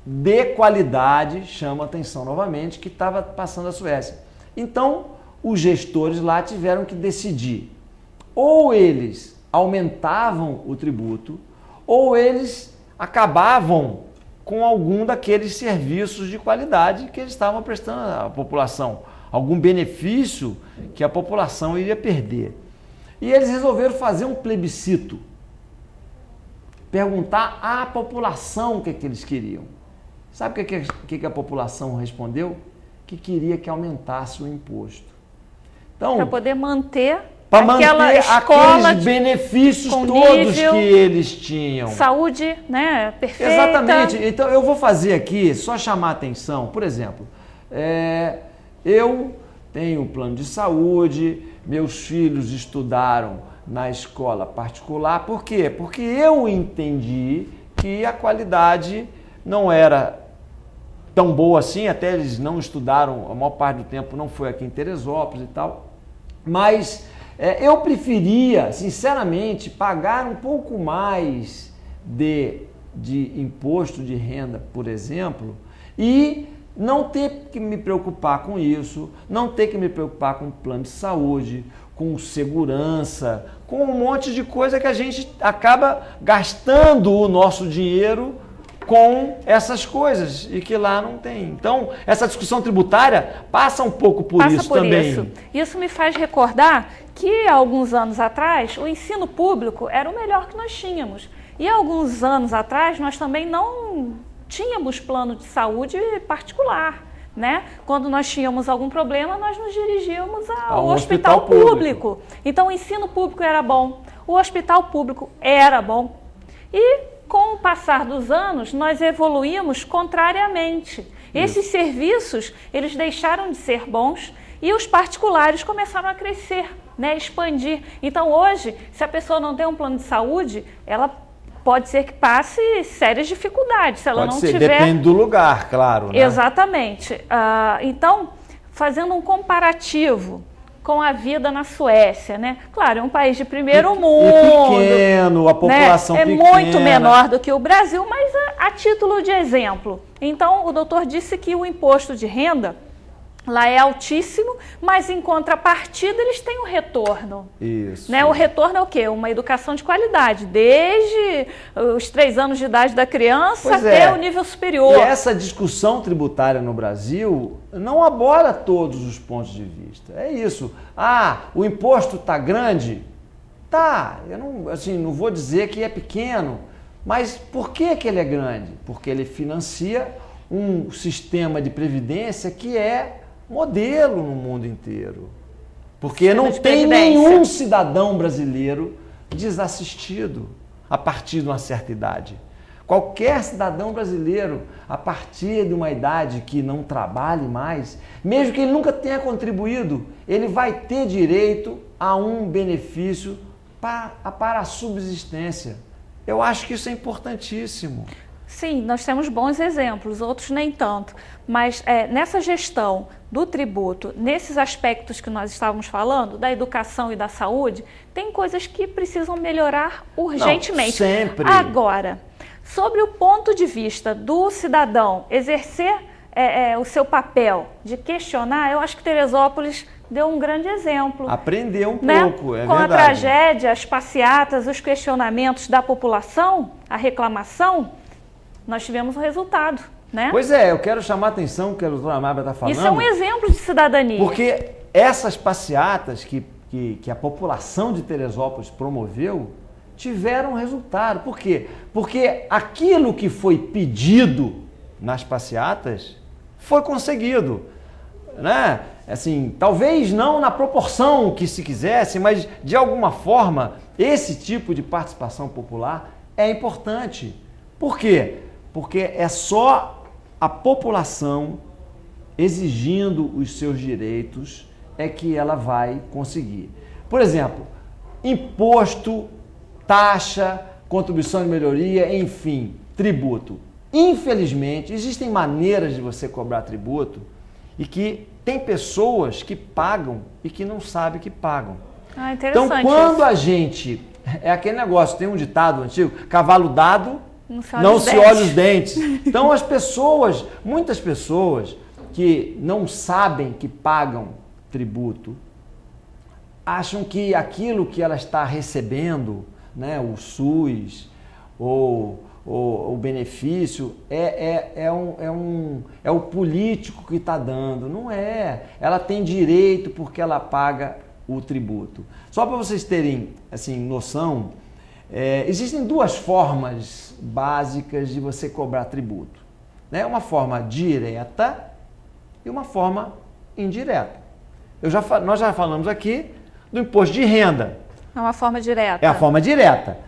de qualidade, chama atenção novamente, que estava passando a Suécia. Então, os gestores lá tiveram que decidir. Ou eles aumentavam o tributo, ou eles acabavam com algum daqueles serviços de qualidade que eles estavam prestando à população, algum benefício que a população iria perder. E eles resolveram fazer um plebiscito, perguntar à população o que eles queriam. Sabe o que a população respondeu? Que queria que aumentasse o imposto. Então, para poder manter aquela escola, aqueles benefícios todos que eles tinham. Saúde, né, perfeita. Exatamente. Então, eu vou fazer aqui, só chamar a atenção, por exemplo, eu tenho plano de saúde, meus filhos estudaram na escola particular. Por quê? Porque eu entendi que a qualidade não era tão boa assim, até eles não estudaram, a maior parte do tempo não foi aqui em Teresópolis e tal, mas Eu preferia, sinceramente, pagar um pouco mais de imposto de renda, por exemplo, e não ter que me preocupar com isso, não ter que me preocupar com plano de saúde, com segurança, com um monte de coisa que a gente acaba gastando o nosso dinheiro com essas coisas e que lá não tem. Então, essa discussão tributária passa um pouco por isso também. Isso me faz recordar que, há alguns anos atrás, o ensino público era o melhor que nós tínhamos. E, há alguns anos atrás, nós também não tínhamos plano de saúde particular, né? Quando nós tínhamos algum problema, nós nos dirigíamos ao hospital público. Então, o ensino público era bom, o hospital público era bom. E, com o passar dos anos, nós evoluímos contrariamente. Esses serviços, eles deixaram de ser bons e os particulares começaram a crescer, né? Expandir. Então, hoje, se a pessoa não tem um plano de saúde, ela pode ser que passe sérias dificuldades, se ela não tiver... Depende do lugar, claro, né? Exatamente. Então, fazendo um comparativo com a vida na Suécia, né? Claro, é um país de primeiro mundo. Pequeno, a população né? pequena. É muito menor do que o Brasil, mas a título de exemplo. Então, o doutor disse que o imposto de renda lá é altíssimo, mas em contrapartida eles têm um retorno. Isso. Né? O retorno é o quê? Uma educação de qualidade, desde os 3 anos de idade da criança até o nível superior. E essa discussão tributária no Brasil não aborda todos os pontos de vista. É isso. O imposto está grande? Tá. Eu não vou dizer que é pequeno, mas por que ele é grande? Porque ele financia um sistema de previdência que é modelo no mundo inteiro. Porque não tem nenhum cidadão brasileiro desassistido a partir de uma certa idade. Qualquer cidadão brasileiro, a partir de uma idade que não trabalhe mais, mesmo que ele nunca tenha contribuído, ele vai ter direito a um benefício para a subsistência. Eu acho que isso é importantíssimo. Sim, nós temos bons exemplos, outros nem tanto. Mas nessa gestão do tributo, nesses aspectos que nós estávamos falando, da educação e da saúde, tem coisas que precisam melhorar urgentemente. Não, sempre. Agora, sobre o ponto de vista do cidadão exercer o seu papel de questionar, eu acho que Teresópolis deu um grande exemplo. Aprendeu um pouco, é verdade. Com a tragédia, as passeatas, os questionamentos da população, a reclamação, nós tivemos um resultado, né? Pois é, eu quero chamar a atenção que a doutora Amábia está falando. Isso é um exemplo de cidadania. Porque essas passeatas que a população de Teresópolis promoveu tiveram resultado. Por quê? Porque aquilo que foi pedido nas passeatas foi conseguido, né? Assim, talvez não na proporção que se quisesse, mas de alguma forma esse tipo de participação popular é importante. Por quê? Porque é só a população exigindo os seus direitos é que ela vai conseguir. Por exemplo, imposto, taxa, contribuição de melhoria, enfim, tributo. Infelizmente, existem maneiras de você cobrar tributo e que tem pessoas que pagam e que não sabem que pagam. Interessante. Então, quando a gente... É aquele negócio, tem um ditado antigo, cavalo dado... Não se olha os dentes. Então, muitas pessoas que não sabem que pagam tributo, acham que aquilo que ela está recebendo, né, o SUS ou o benefício, é o político que está dando. Não é. Ela tem direito porque ela paga o tributo. Só para vocês terem assim, noção, existem 2 formas básicas de você cobrar tributo, né? Uma forma direta e uma forma indireta. Nós já falamos aqui do imposto de renda. É uma forma direta. É a forma direta.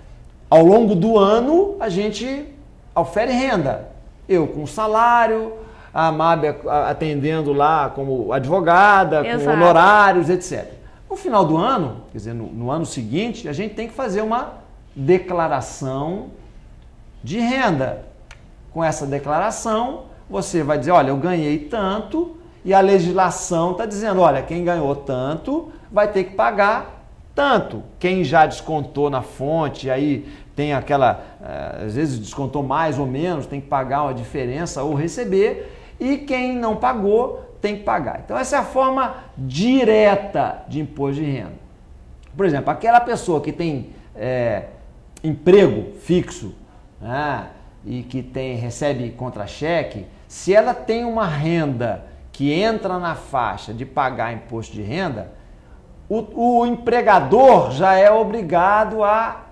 Ao longo do ano, a gente ofere renda. Eu com salário, a Amábia atendendo lá como advogada, com honorários, etc. No final do ano, quer dizer, no ano seguinte, a gente tem que fazer uma declaração de renda. Com essa declaração, você vai dizer, olha, eu ganhei tanto, e a legislação está dizendo, olha, quem ganhou tanto vai ter que pagar Tanto quem já descontou na fonte, aí tem aquela, às vezes descontou mais ou menos, tem que pagar uma diferença ou receber, e quem não pagou tem que pagar. Então essa é a forma direta de imposto de renda. Por exemplo, aquela pessoa que tem emprego fixo, né, e que recebe contra-cheque, se ela tem uma renda que entra na faixa de pagar imposto de renda, o empregador já é obrigado a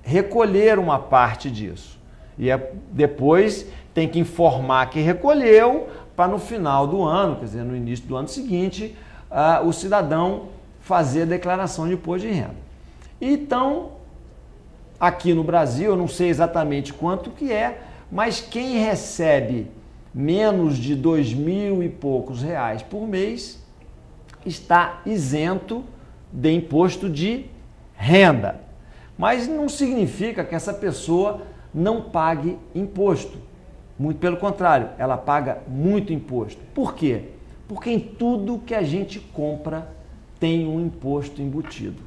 recolher uma parte disso. E depois tem que informar que recolheu para no final do ano, quer dizer, no início do ano seguinte, o cidadão fazer a declaração de imposto de renda. Então, aqui no Brasil, eu não sei exatamente quanto que é, mas quem recebe menos de 2.000 e poucos reais por mês está isento de imposto de renda. Mas não significa que essa pessoa não pague imposto. Muito pelo contrário, ela paga muito imposto. Por quê? Porque em tudo que a gente compra tem um imposto embutido.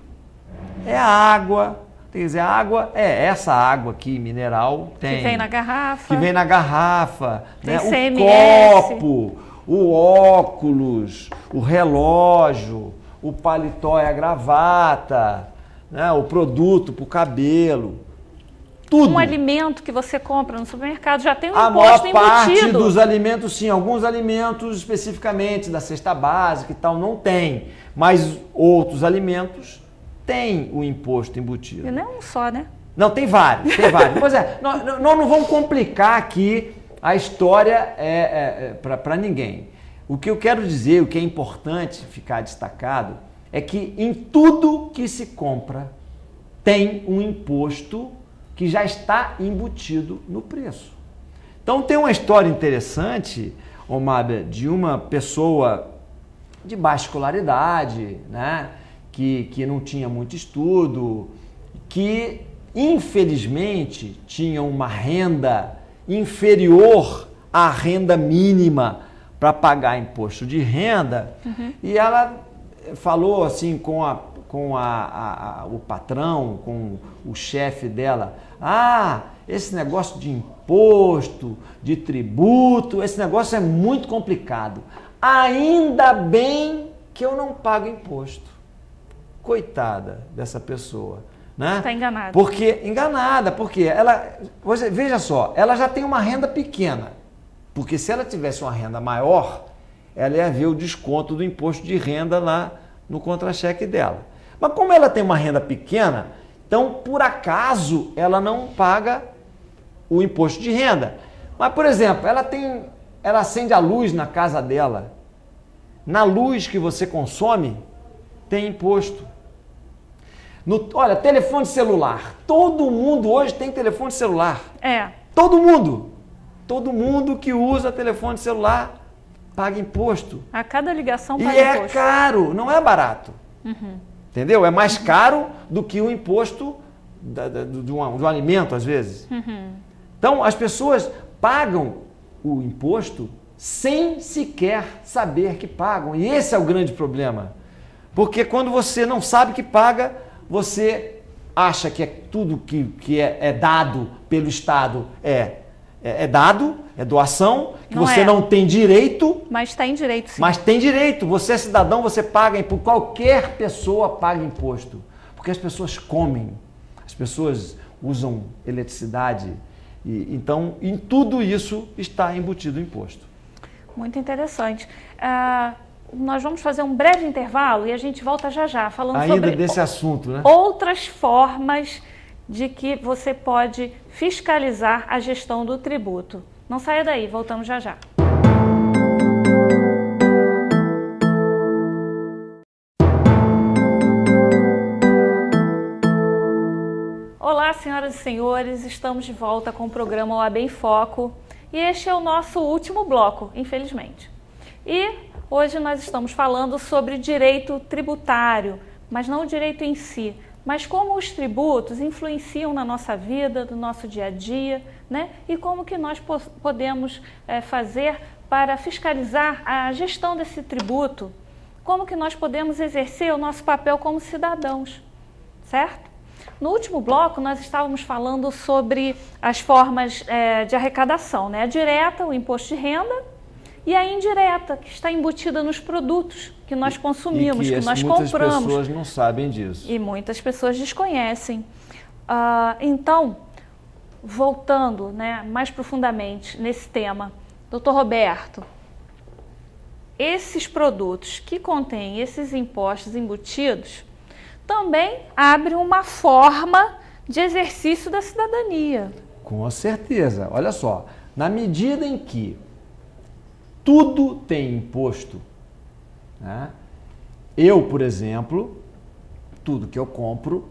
É a água, quer dizer, a água é essa água aqui, mineral, tem. Que vem na garrafa. Que vem na garrafa, tem né? CMS. O copo, o óculos, o relógio, o paletó e a gravata, né? O produto para o cabelo, tudo. Um alimento que você compra no supermercado já tem um a imposto maior parte embutido. dos alimentos, sim, alguns alimentos especificamente da cesta básica e tal não tem, mas outros alimentos têm o imposto embutido. E não é um só, né? Não, tem vários, tem vários. Pois é, nós não vamos complicar aqui a história para ninguém. O que eu quero dizer, o que é importante ficar destacado, é que em tudo que se compra tem um imposto que já está embutido no preço. Então tem uma história interessante, Mábia, de uma pessoa de baixa escolaridade, né, que não tinha muito estudo, que infelizmente tinha uma renda inferior à renda mínima para pagar imposto de renda, e ela falou assim com o patrão, com o chefe dela, esse negócio de imposto, de tributo, esse negócio é muito complicado. Ainda bem que eu não pago imposto. Coitada dessa pessoa, né? Está enganada. Porque ela, veja só, ela já tem uma renda pequena, porque se ela tivesse uma renda maior, ela ia ver o desconto do imposto de renda lá no contra-cheque dela. Mas como ela tem uma renda pequena, então por acaso ela não paga o imposto de renda. Mas, por exemplo, ela acende a luz na casa dela. Na luz que você consome, tem imposto. Olha, telefone celular. Todo mundo hoje tem telefone celular. Todo mundo. Todo mundo que usa telefone celular paga imposto. A cada ligação paga imposto. E é caro, não é barato. Entendeu? É mais caro do que o imposto de um alimento, às vezes. Então, as pessoas pagam o imposto sem sequer saber que pagam. E esse é o grande problema. Porque quando você não sabe que paga, você acha que é tudo que é dado pelo Estado é dado, é doação, que você não tem direito. Mas tem direito, sim. Mas tem direito. Você é cidadão, você paga imposto. Qualquer pessoa paga imposto. Porque as pessoas comem, as pessoas usam eletricidade. Então, em tudo isso está embutido o imposto. Muito interessante. Nós vamos fazer um breve intervalo e a gente volta já, falando ainda sobre desse assunto, né? Outras formas de que você pode fiscalizar a gestão do tributo. Não saia daí, voltamos já. Olá, senhoras e senhores, estamos de volta com o programa OAB em Foco e este é o nosso último bloco, infelizmente. E hoje nós estamos falando sobre direito tributário, mas não o direito em si, mas como os tributos influenciam na nossa vida, no nosso dia a dia, né? E como que nós podemos fazer para fiscalizar a gestão desse tributo, como que nós podemos exercer o nosso papel como cidadãos. certo? No último bloco, nós estávamos falando sobre as formas de arrecadação, né? A direta, o imposto de renda, e a indireta, que está embutida nos produtos que nós consumimos, que nós compramos. Muitas pessoas não sabem disso. E muitas pessoas desconhecem. Então, voltando, né, mais profundamente nesse tema, doutor Roberto, esses produtos que contêm esses impostos embutidos também abrem uma forma de exercício da cidadania. Com certeza. Olha só, na medida em que tudo tem imposto, né? Eu, por exemplo, tudo que eu compro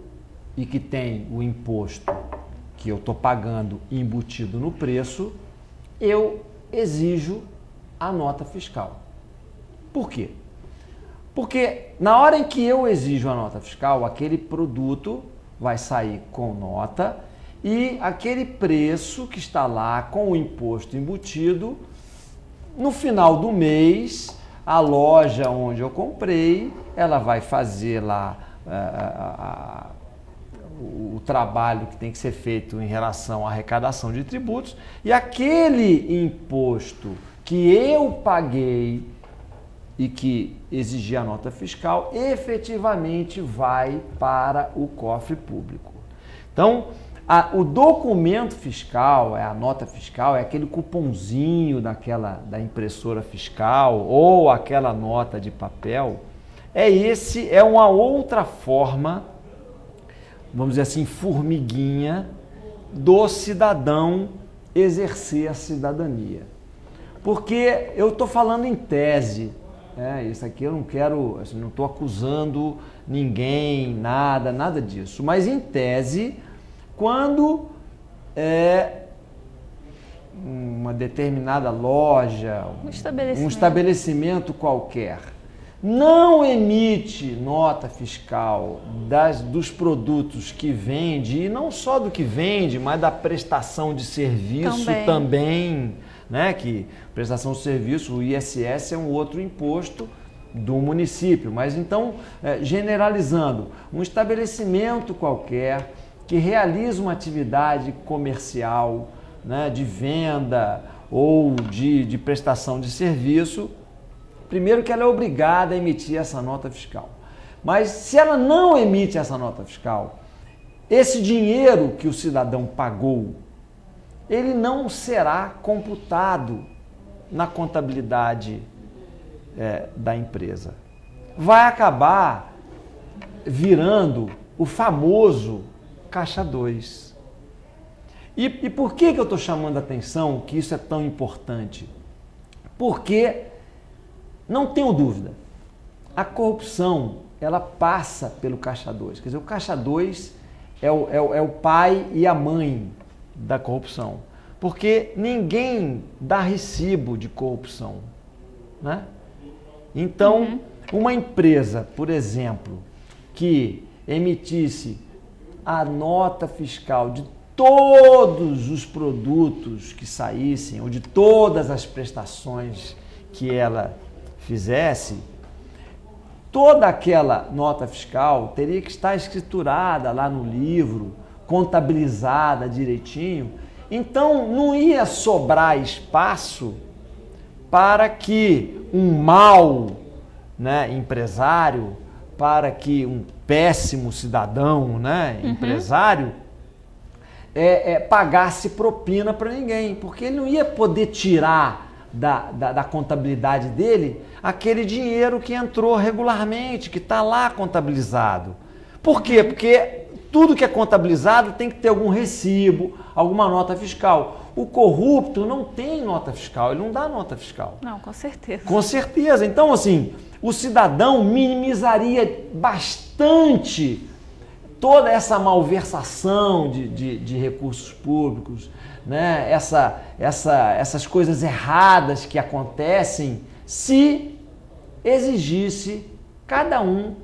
e que tem o imposto que eu estou pagando embutido no preço, eu exijo a nota fiscal. Por quê? Porque na hora em que eu exijo a nota fiscal, aquele produto vai sair com nota e aquele preço que está lá com o imposto embutido, no final do mês, a loja onde eu comprei, ela vai fazer lá o trabalho que tem que ser feito em relação à arrecadação de tributos e aquele imposto que eu paguei e que exigir a nota fiscal, efetivamente vai para o cofre público. Então, o documento fiscal, a nota fiscal, é aquele cupomzinho da impressora fiscal ou aquela nota de papel. É uma outra forma, vamos dizer assim, formiguinha, do cidadão exercer a cidadania. Porque eu estou falando em tese. Isso aqui eu não quero, assim, não estou acusando ninguém, nada disso. Mas em tese, quando uma determinada loja, um estabelecimento qualquer, não emite nota fiscal dos produtos que vende, e não só do que vende, mas da prestação de serviço também, né? Que prestação de serviço, o ISS é um outro imposto do município. Mas então, generalizando, um estabelecimento qualquer que realiza uma atividade comercial, né, de venda ou de prestação de serviço, primeiro que ela é obrigada a emitir essa nota fiscal. Mas se ela não emite essa nota fiscal, esse dinheiro que o cidadão pagou, ele não será computado na contabilidade da empresa. Vai acabar virando o famoso Caixa 2. E por que eu estou chamando a atenção que isso é tão importante? Porque, não tenho dúvida, a corrupção ela passa pelo Caixa 2. Quer dizer, o Caixa 2 é o pai e a mãe da corrupção. Porque ninguém dá recibo de corrupção, né? Então, uma empresa, por exemplo, que emitisse a nota fiscal de todos os produtos que saíssem, ou de todas as prestações que ela fizesse, toda aquela nota fiscal teria que estar escriturada lá no livro, contabilizada direitinho. Então, não ia sobrar espaço para que um mau, né, empresário, para que um péssimo cidadão, né, empresário, pagasse propina para ninguém, porque ele não ia poder tirar da contabilidade dele aquele dinheiro que entrou regularmente, que está lá contabilizado. Por quê? Porque tudo que é contabilizado tem que ter algum recibo, alguma nota fiscal. O corrupto não tem nota fiscal, ele não dá nota fiscal. Não, com certeza. Com certeza. Então, assim, o cidadão minimizaria bastante toda essa malversação de recursos públicos, né? Essas coisas erradas que acontecem se exigisse cada um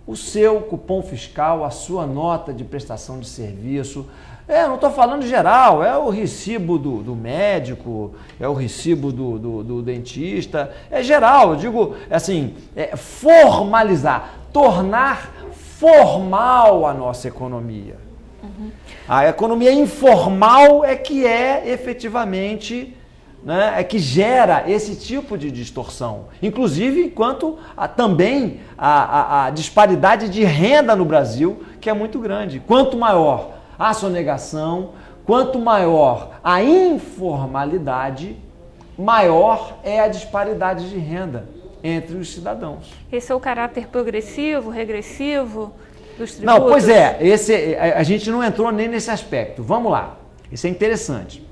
o seu cupom fiscal, a sua nota de prestação de serviço. Não estou falando geral, é o recibo do médico, é o recibo do dentista, é geral, eu digo assim, formalizar, tornar formal a nossa economia. A economia informal é que é efetivamente, né, é que gera esse tipo de distorção. Inclusive, enquanto também a disparidade de renda no Brasil, que é muito grande. Quanto maior a sonegação, quanto maior a informalidade, maior é a disparidade de renda entre os cidadãos. Esse é o caráter progressivo, regressivo dos tributos? Não, pois é, a gente não entrou nem nesse aspecto. Vamos lá, isso é interessante.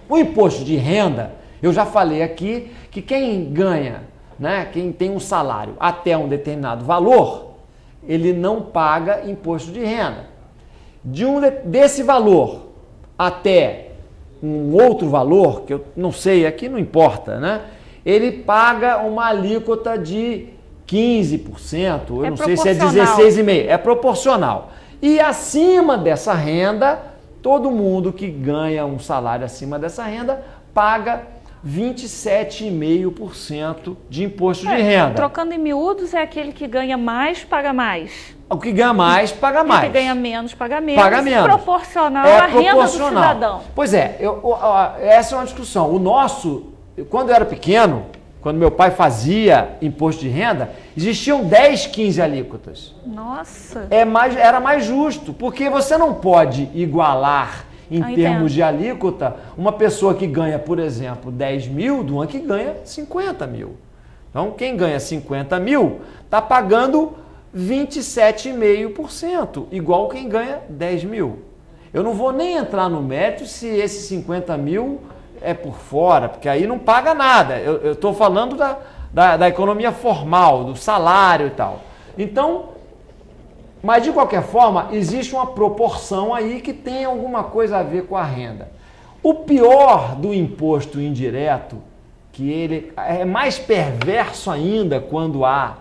O imposto de renda, eu já falei aqui que quem ganha, né, quem tem um salário até um determinado valor, ele não paga imposto de renda. Desse valor até um outro valor, que eu não sei, aqui não importa, né? Ele paga uma alíquota de 15%, eu não sei se é 16,5%, é proporcional. E acima dessa renda, todo mundo que ganha um salário acima dessa renda paga 27,5% de imposto de renda. Trocando em miúdos, é aquele que ganha mais, paga mais. O que ganha mais, paga mais. O que ganha menos, paga menos. Paga menos. Proporcional à renda do cidadão. Pois é, essa é uma discussão. O nosso, quando eu era pequeno, quando meu pai fazia imposto de renda, existiam 10, 15 alíquotas. Nossa! Era mais justo, porque você não pode igualar em termos de alíquota uma pessoa que ganha, por exemplo, 10 mil de uma que ganha 50 mil. Então, quem ganha 50 mil está pagando 27,5%, igual quem ganha 10 mil. Eu não vou nem entrar no mérito se esses 50 mil é por fora, porque aí não paga nada. Eu estou falando da economia formal, do salário e tal. Então, mas de qualquer forma, existe uma proporção aí que tem alguma coisa a ver com a renda. O pior do imposto indireto, que ele é mais perverso ainda quando há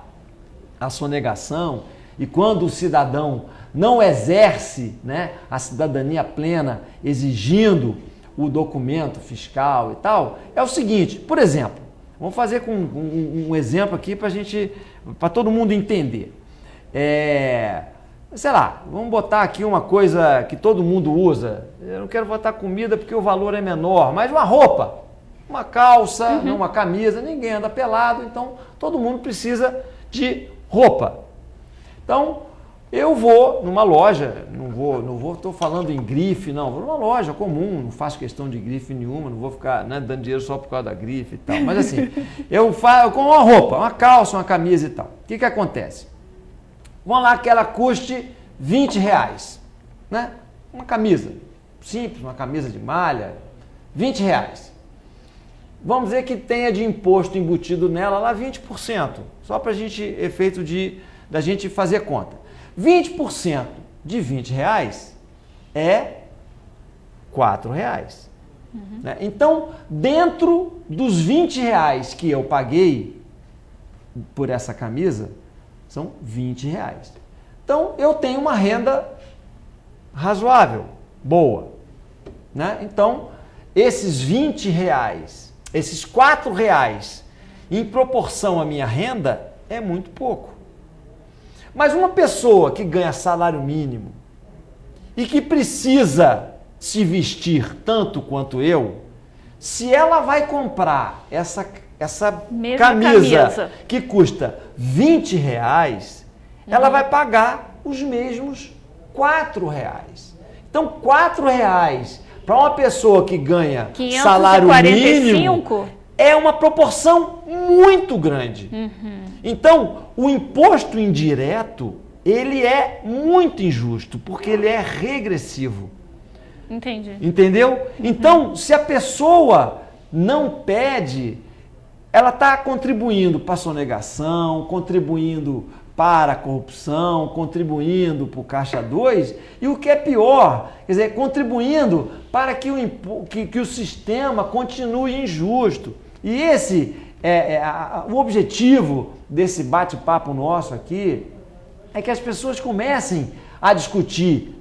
a sonegação e quando o cidadão não exerce, né, a cidadania plena exigindo o documento fiscal e tal, é o seguinte, por exemplo, vamos fazer com um exemplo aqui para todo mundo entender. Sei lá, vamos botar aqui uma coisa que todo mundo usa. Eu não quero botar comida porque o valor é menor, mas uma roupa, uma calça, uma camisa, ninguém anda pelado, então todo mundo precisa de roupa. Então, eu vou numa loja, estou falando em grife, não, vou numa loja comum, não faço questão de grife nenhuma, não vou ficar, né, dando dinheiro só por causa da grife e tal, mas assim, eu com uma roupa, uma calça, uma camisa e tal. O que acontece? Vamos lá que ela custe R$20, né? Uma camisa simples, uma camisa de malha, R$20. Vamos dizer que tenha de imposto embutido nela lá 20%, só para a gente, efeito da gente fazer conta. 20% de R$20 é R$4. Né? Então, dentro dos R$20 que eu paguei por essa camisa, são R$20. Então, eu tenho uma renda razoável, boa. Né? Então, esses R$20, esses R$4, em proporção à minha renda, é muito pouco. Mas uma pessoa que ganha salário mínimo e que precisa se vestir tanto quanto eu, se ela vai comprar essa camisa que custa R$20, ela vai pagar os mesmos R$4. Então, R$4 para uma pessoa que ganha salário mínimo é uma proporção muito grande. Então, o imposto indireto, ele é muito injusto, porque ele é regressivo. Entendi. Entendeu? Então, se a pessoa não pede, ela está contribuindo para a sonegação, contribuindo para a corrupção, contribuindo para o Caixa 2, e o que é pior, quer dizer, contribuindo para que o sistema continue injusto. E esse o objetivo desse bate-papo nosso aqui é que as pessoas comecem a discutir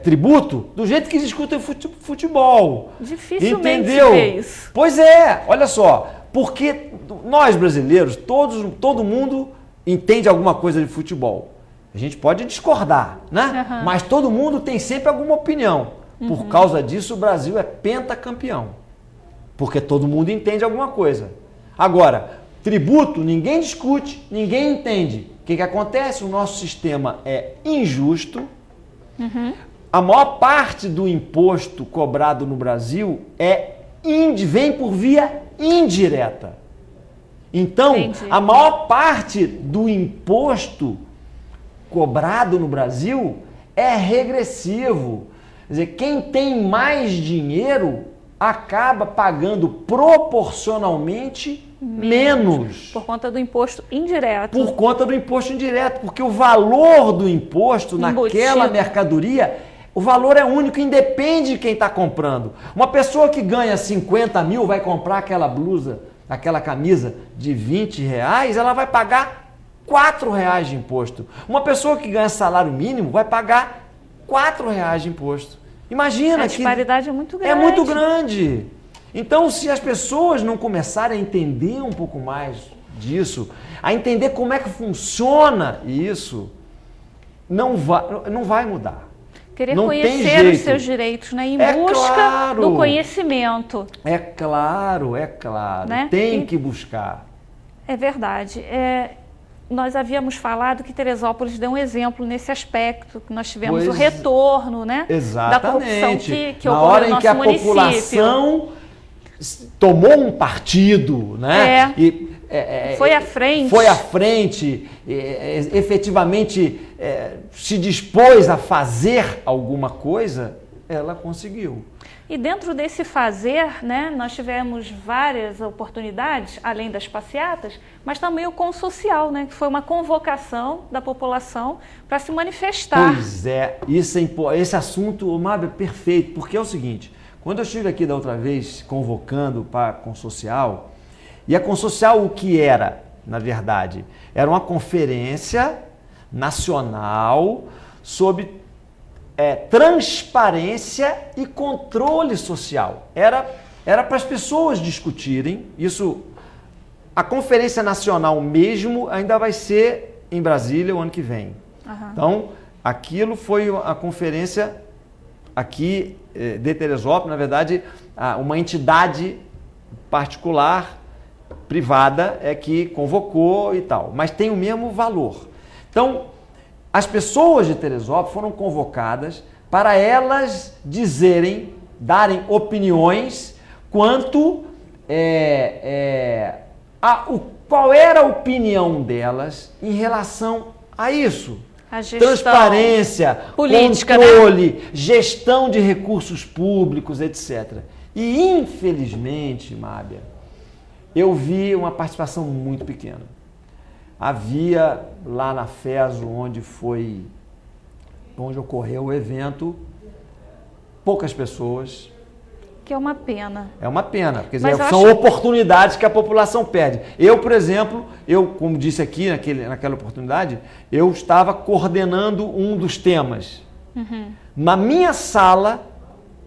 tributo do jeito que discutem futebol. Dificilmente se vê isso. Pois é, olha só, porque nós brasileiros, todo mundo entende alguma coisa de futebol. A gente pode discordar, né? Mas todo mundo tem sempre alguma opinião. Por causa disso, o Brasil é pentacampeão. Porque todo mundo entende alguma coisa. Agora, tributo, ninguém discute, ninguém entende. O que acontece? O nosso sistema é injusto. A maior parte do imposto cobrado no Brasil vem por via indireta. Então, a maior parte do imposto cobrado no Brasil é regressivo. Quer dizer, quem tem mais dinheiro acaba pagando proporcionalmente menos. Por conta do imposto indireto. Por conta do imposto indireto, porque o valor do imposto naquela mercadoria, o valor é único, independe de quem está comprando. Uma pessoa que ganha 50 mil vai comprar aquela blusa, aquela camisa de 20 reais, ela vai pagar 4 reais de imposto. Uma pessoa que ganha salário mínimo vai pagar 4 reais de imposto. Imagina, a disparidade é muito grande. É muito grande. Então, se as pessoas não começarem a entender um pouco mais disso, a entender como é que funciona isso, não vai mudar. Querer conhecer os seus direitos, né? Em busca do conhecimento. É claro. Né? Tem que buscar. É verdade. Nós havíamos falado que Teresópolis deu um exemplo nesse aspecto, que nós tivemos o retorno, né? Exatamente. Da corrupção que na ocorreu hora no em que a município. População tomou um partido, né? Foi à frente. Foi à frente, efetivamente se dispôs a fazer alguma coisa, ela conseguiu. E dentro desse fazer, né, nós tivemos várias oportunidades, além das passeatas, mas também o consocial, né, que foi uma convocação da população para se manifestar. Pois é, esse assunto, Mábia, é perfeito, porque é o seguinte, quando eu estive aqui da outra vez convocando para a Consocial, e a Consocial o que era, na verdade? Era uma conferência nacional sobre transparência e controle social. Era para as pessoas discutirem isso. A conferência nacional mesmo ainda vai ser em Brasília o ano que vem. Então, aquilo foi a conferência aqui de Teresópolis, na verdade, uma entidade particular, privada, que convocou e tal, mas tem o mesmo valor. Então, as pessoas de Teresópolis foram convocadas para elas darem opiniões quanto qual era a opinião delas em relação a isso. A gestão, transparência, política, controle, né? Gestão de recursos públicos, etc. E, infelizmente, Mábia, eu vi uma participação muito pequena. Havia lá na FESO, onde ocorreu o evento, poucas pessoas. Que é uma pena. É uma pena, porque são oportunidades que a população perde. Eu, por exemplo, como disse aqui naquela oportunidade, eu estava coordenando um dos temas. Na minha sala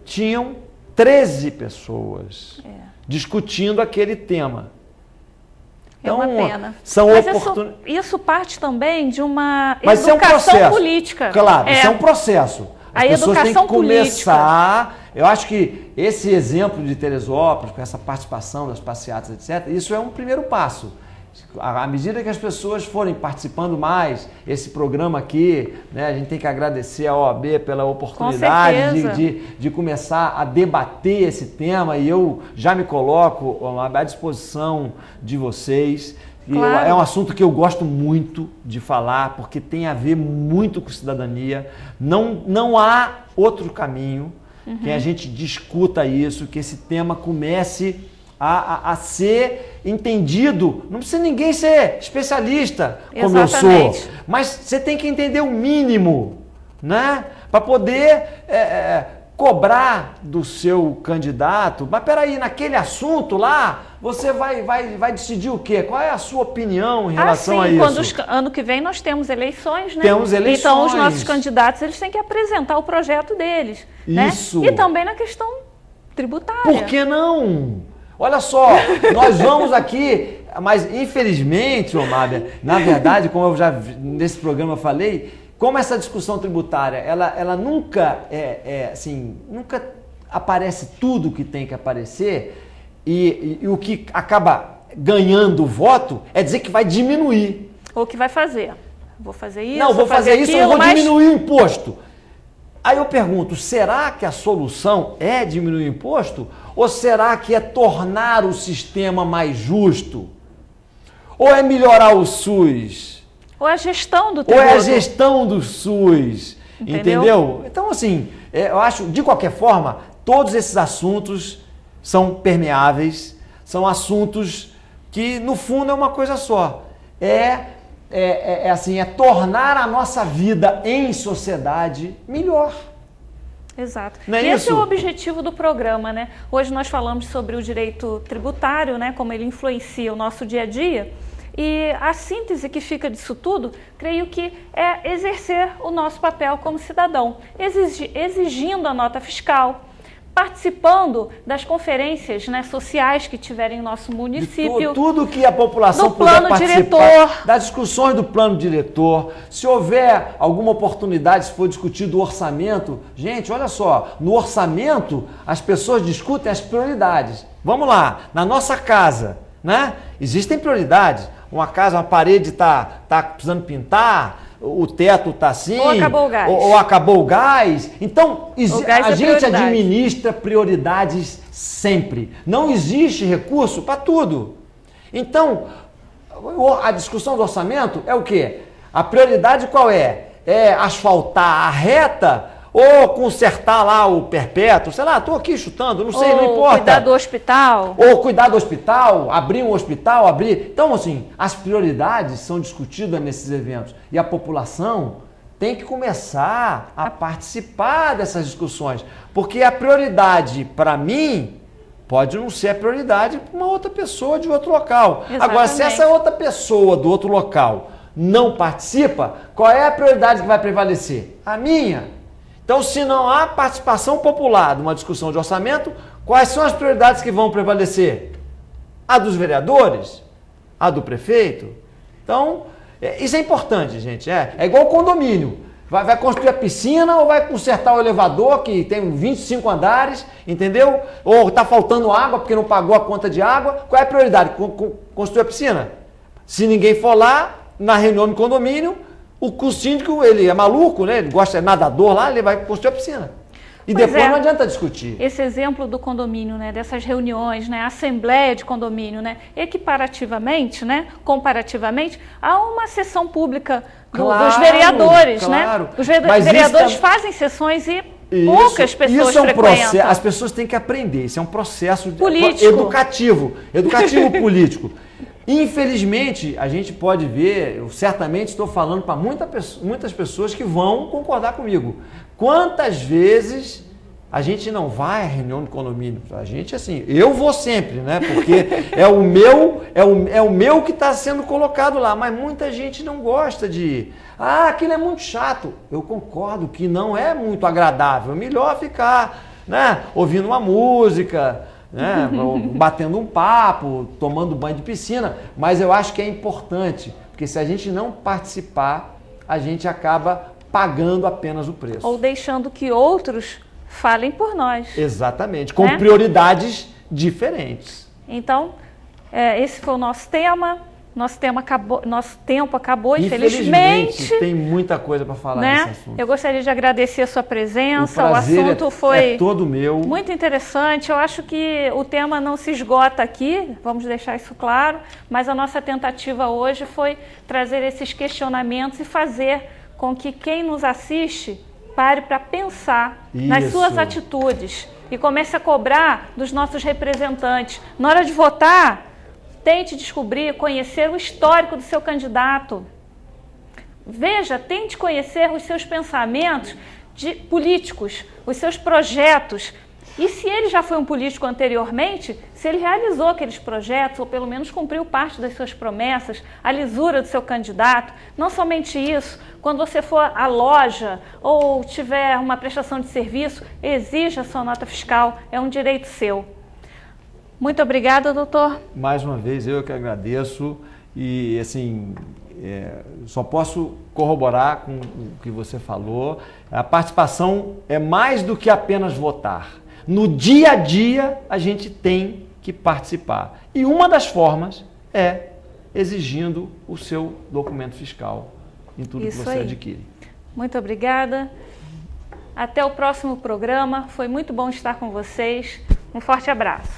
tinham 13 pessoas discutindo aquele tema. Então, é uma pena. São isso parte também de uma educação política. Claro, isso é um processo. As pessoas têm que começar. Eu acho que esse exemplo de Teresópolis, com essa participação das passeatas, etc., isso é um primeiro passo. À medida que as pessoas forem participando mais, esse programa aqui, né, a gente tem que agradecer a OAB pela oportunidade de começar a debater esse tema, e eu já me coloco à disposição de vocês. Claro. É um assunto que eu gosto muito de falar, porque tem a ver muito com cidadania. Não há outro caminho que a gente discuta isso, que esse tema comece a ser entendido. Não precisa ninguém ser especialista como eu sou, mas você tem que entender o mínimo, né? Para poder cobrar do seu candidato. Mas peraí, naquele assunto lá, você vai decidir o quê? Qual é a sua opinião em relação a isso? Ano que vem nós temos eleições, né? Temos eleições. Então os nossos candidatos, eles têm que apresentar o projeto deles. Isso. Né? E também na questão tributária. Por que não? Olha só, nós vamos aqui Mas, infelizmente, Mábia, na verdade, como eu já nesse programa eu falei, como essa discussão tributária, ela nunca, nunca aparece tudo que tem que aparecer e o que acaba ganhando o voto é dizer que vai diminuir. Ou que vai fazer. Vou fazer isso, não, vou fazer isso, aquilo, eu vou diminuir o imposto. Aí eu pergunto, será que a solução é diminuir o imposto? Ou será que é tornar o sistema mais justo? Ou é melhorar o SUS? Ou a gestão do tributo? Ou é a gestão do SUS? Entendeu? Então, assim, eu acho, de qualquer forma, todos esses assuntos são permeáveis, são assuntos que, no fundo, é uma coisa só. É tornar a nossa vida em sociedade melhor. Exato. Não é e esse isso? é o objetivo do programa, né? Hoje nós falamos sobre o direito tributário, né? Como ele influencia o nosso dia a dia. E a síntese que fica disso tudo, creio que é exercer o nosso papel como cidadão, exigindo a nota fiscal, participando das conferências, né, sociais que tiverem em nosso município. Tudo que a população puder participar, das discussões do plano diretor. Se houver alguma oportunidade, se for discutido o orçamento, gente, olha só, no orçamento as pessoas discutem as prioridades. Vamos lá, na nossa casa, né? Existem prioridades. Uma casa, uma parede tá precisando pintar, o teto está assim, ou acabou o gás. Ou acabou o gás. Então, a gente administra prioridades sempre. Não existe recurso para tudo. Então, a discussão do orçamento é o quê? A prioridade qual é? É asfaltar a reta ou consertar lá o perpétuo? Sei lá, estou aqui chutando, não sei, não importa. Cuidar do hospital. Ou cuidar do hospital, abrir um hospital, abrir... Então, assim, as prioridades são discutidas nesses eventos. E a população tem que começar a participar dessas discussões. Porque a prioridade, para mim, pode não ser a prioridade para uma outra pessoa de outro local. Exatamente. Agora, se essa outra pessoa do outro local não participa, qual é a prioridade que vai prevalecer? A minha. Então, se não há participação popular numa discussão de orçamento, quais são as prioridades que vão prevalecer? A dos vereadores? A do prefeito? Então, isso é importante, gente. É igual condomínio. Vai construir a piscina ou vai consertar o elevador que tem 25 andares, entendeu? Ou está faltando água porque não pagou a conta de água. Qual é a prioridade? Construir a piscina? Se ninguém for lá, na reunião do condomínio, o síndico, ele é maluco, né? Ele gosta de nadador lá, ele vai construir a piscina. E pois depois não adianta discutir. Esse exemplo do condomínio, né? Dessas reuniões, né? Assembleia de condomínio, né? Equiparativamente, né? Comparativamente, há uma sessão pública dos vereadores, né? Os vereadores fazem sessões e poucas pessoas frequentam. As pessoas têm que aprender. Isso é um processo educativo político. Infelizmente, a gente pode ver, eu certamente estou falando para muitas pessoas que vão concordar comigo. Quantas vezes a gente não vai à reunião de condomínio? A gente, assim, eu vou sempre, né? Porque é o meu que está sendo colocado lá, mas muita gente não gosta de ir. Ah, aquilo é muito chato. Eu concordo que não é muito agradável. É melhor ficar, né, ouvindo uma música, né, batendo um papo, tomando banho de piscina, mas eu acho que é importante, porque se a gente não participar, a gente acaba pagando apenas o preço. Ou deixando que outros falem por nós. Exatamente, com prioridades diferentes. Então, esse foi o nosso tema. Nosso tempo acabou, infelizmente. Tem muita coisa para falar nesse assunto. Eu gostaria de agradecer a sua presença. O assunto foi todo meu. Muito interessante. Eu acho que o tema não se esgota aqui, vamos deixar isso claro, mas a nossa tentativa hoje foi trazer esses questionamentos e fazer com que quem nos assiste pare para pensar nas suas atitudes e comece a cobrar dos nossos representantes. Na hora de votar, tente descobrir, conhecer o histórico do seu candidato. Veja, tente conhecer os seus pensamentos políticos, os seus projetos. E se ele já foi um político anteriormente, se ele realizou aqueles projetos, ou pelo menos cumpriu parte das suas promessas, a lisura do seu candidato. Não somente isso, quando você for à loja ou tiver uma prestação de serviço, exija a sua nota fiscal, é um direito seu. Muito obrigada, doutor. Mais uma vez, eu que agradeço e, assim, só posso corroborar com o que você falou. A participação é mais do que apenas votar. No dia a dia, a gente tem que participar. E uma das formas é exigindo o seu documento fiscal em tudo Isso que você aí. adquire. Muito obrigada. Até o próximo programa. Foi muito bom estar com vocês. Um forte abraço.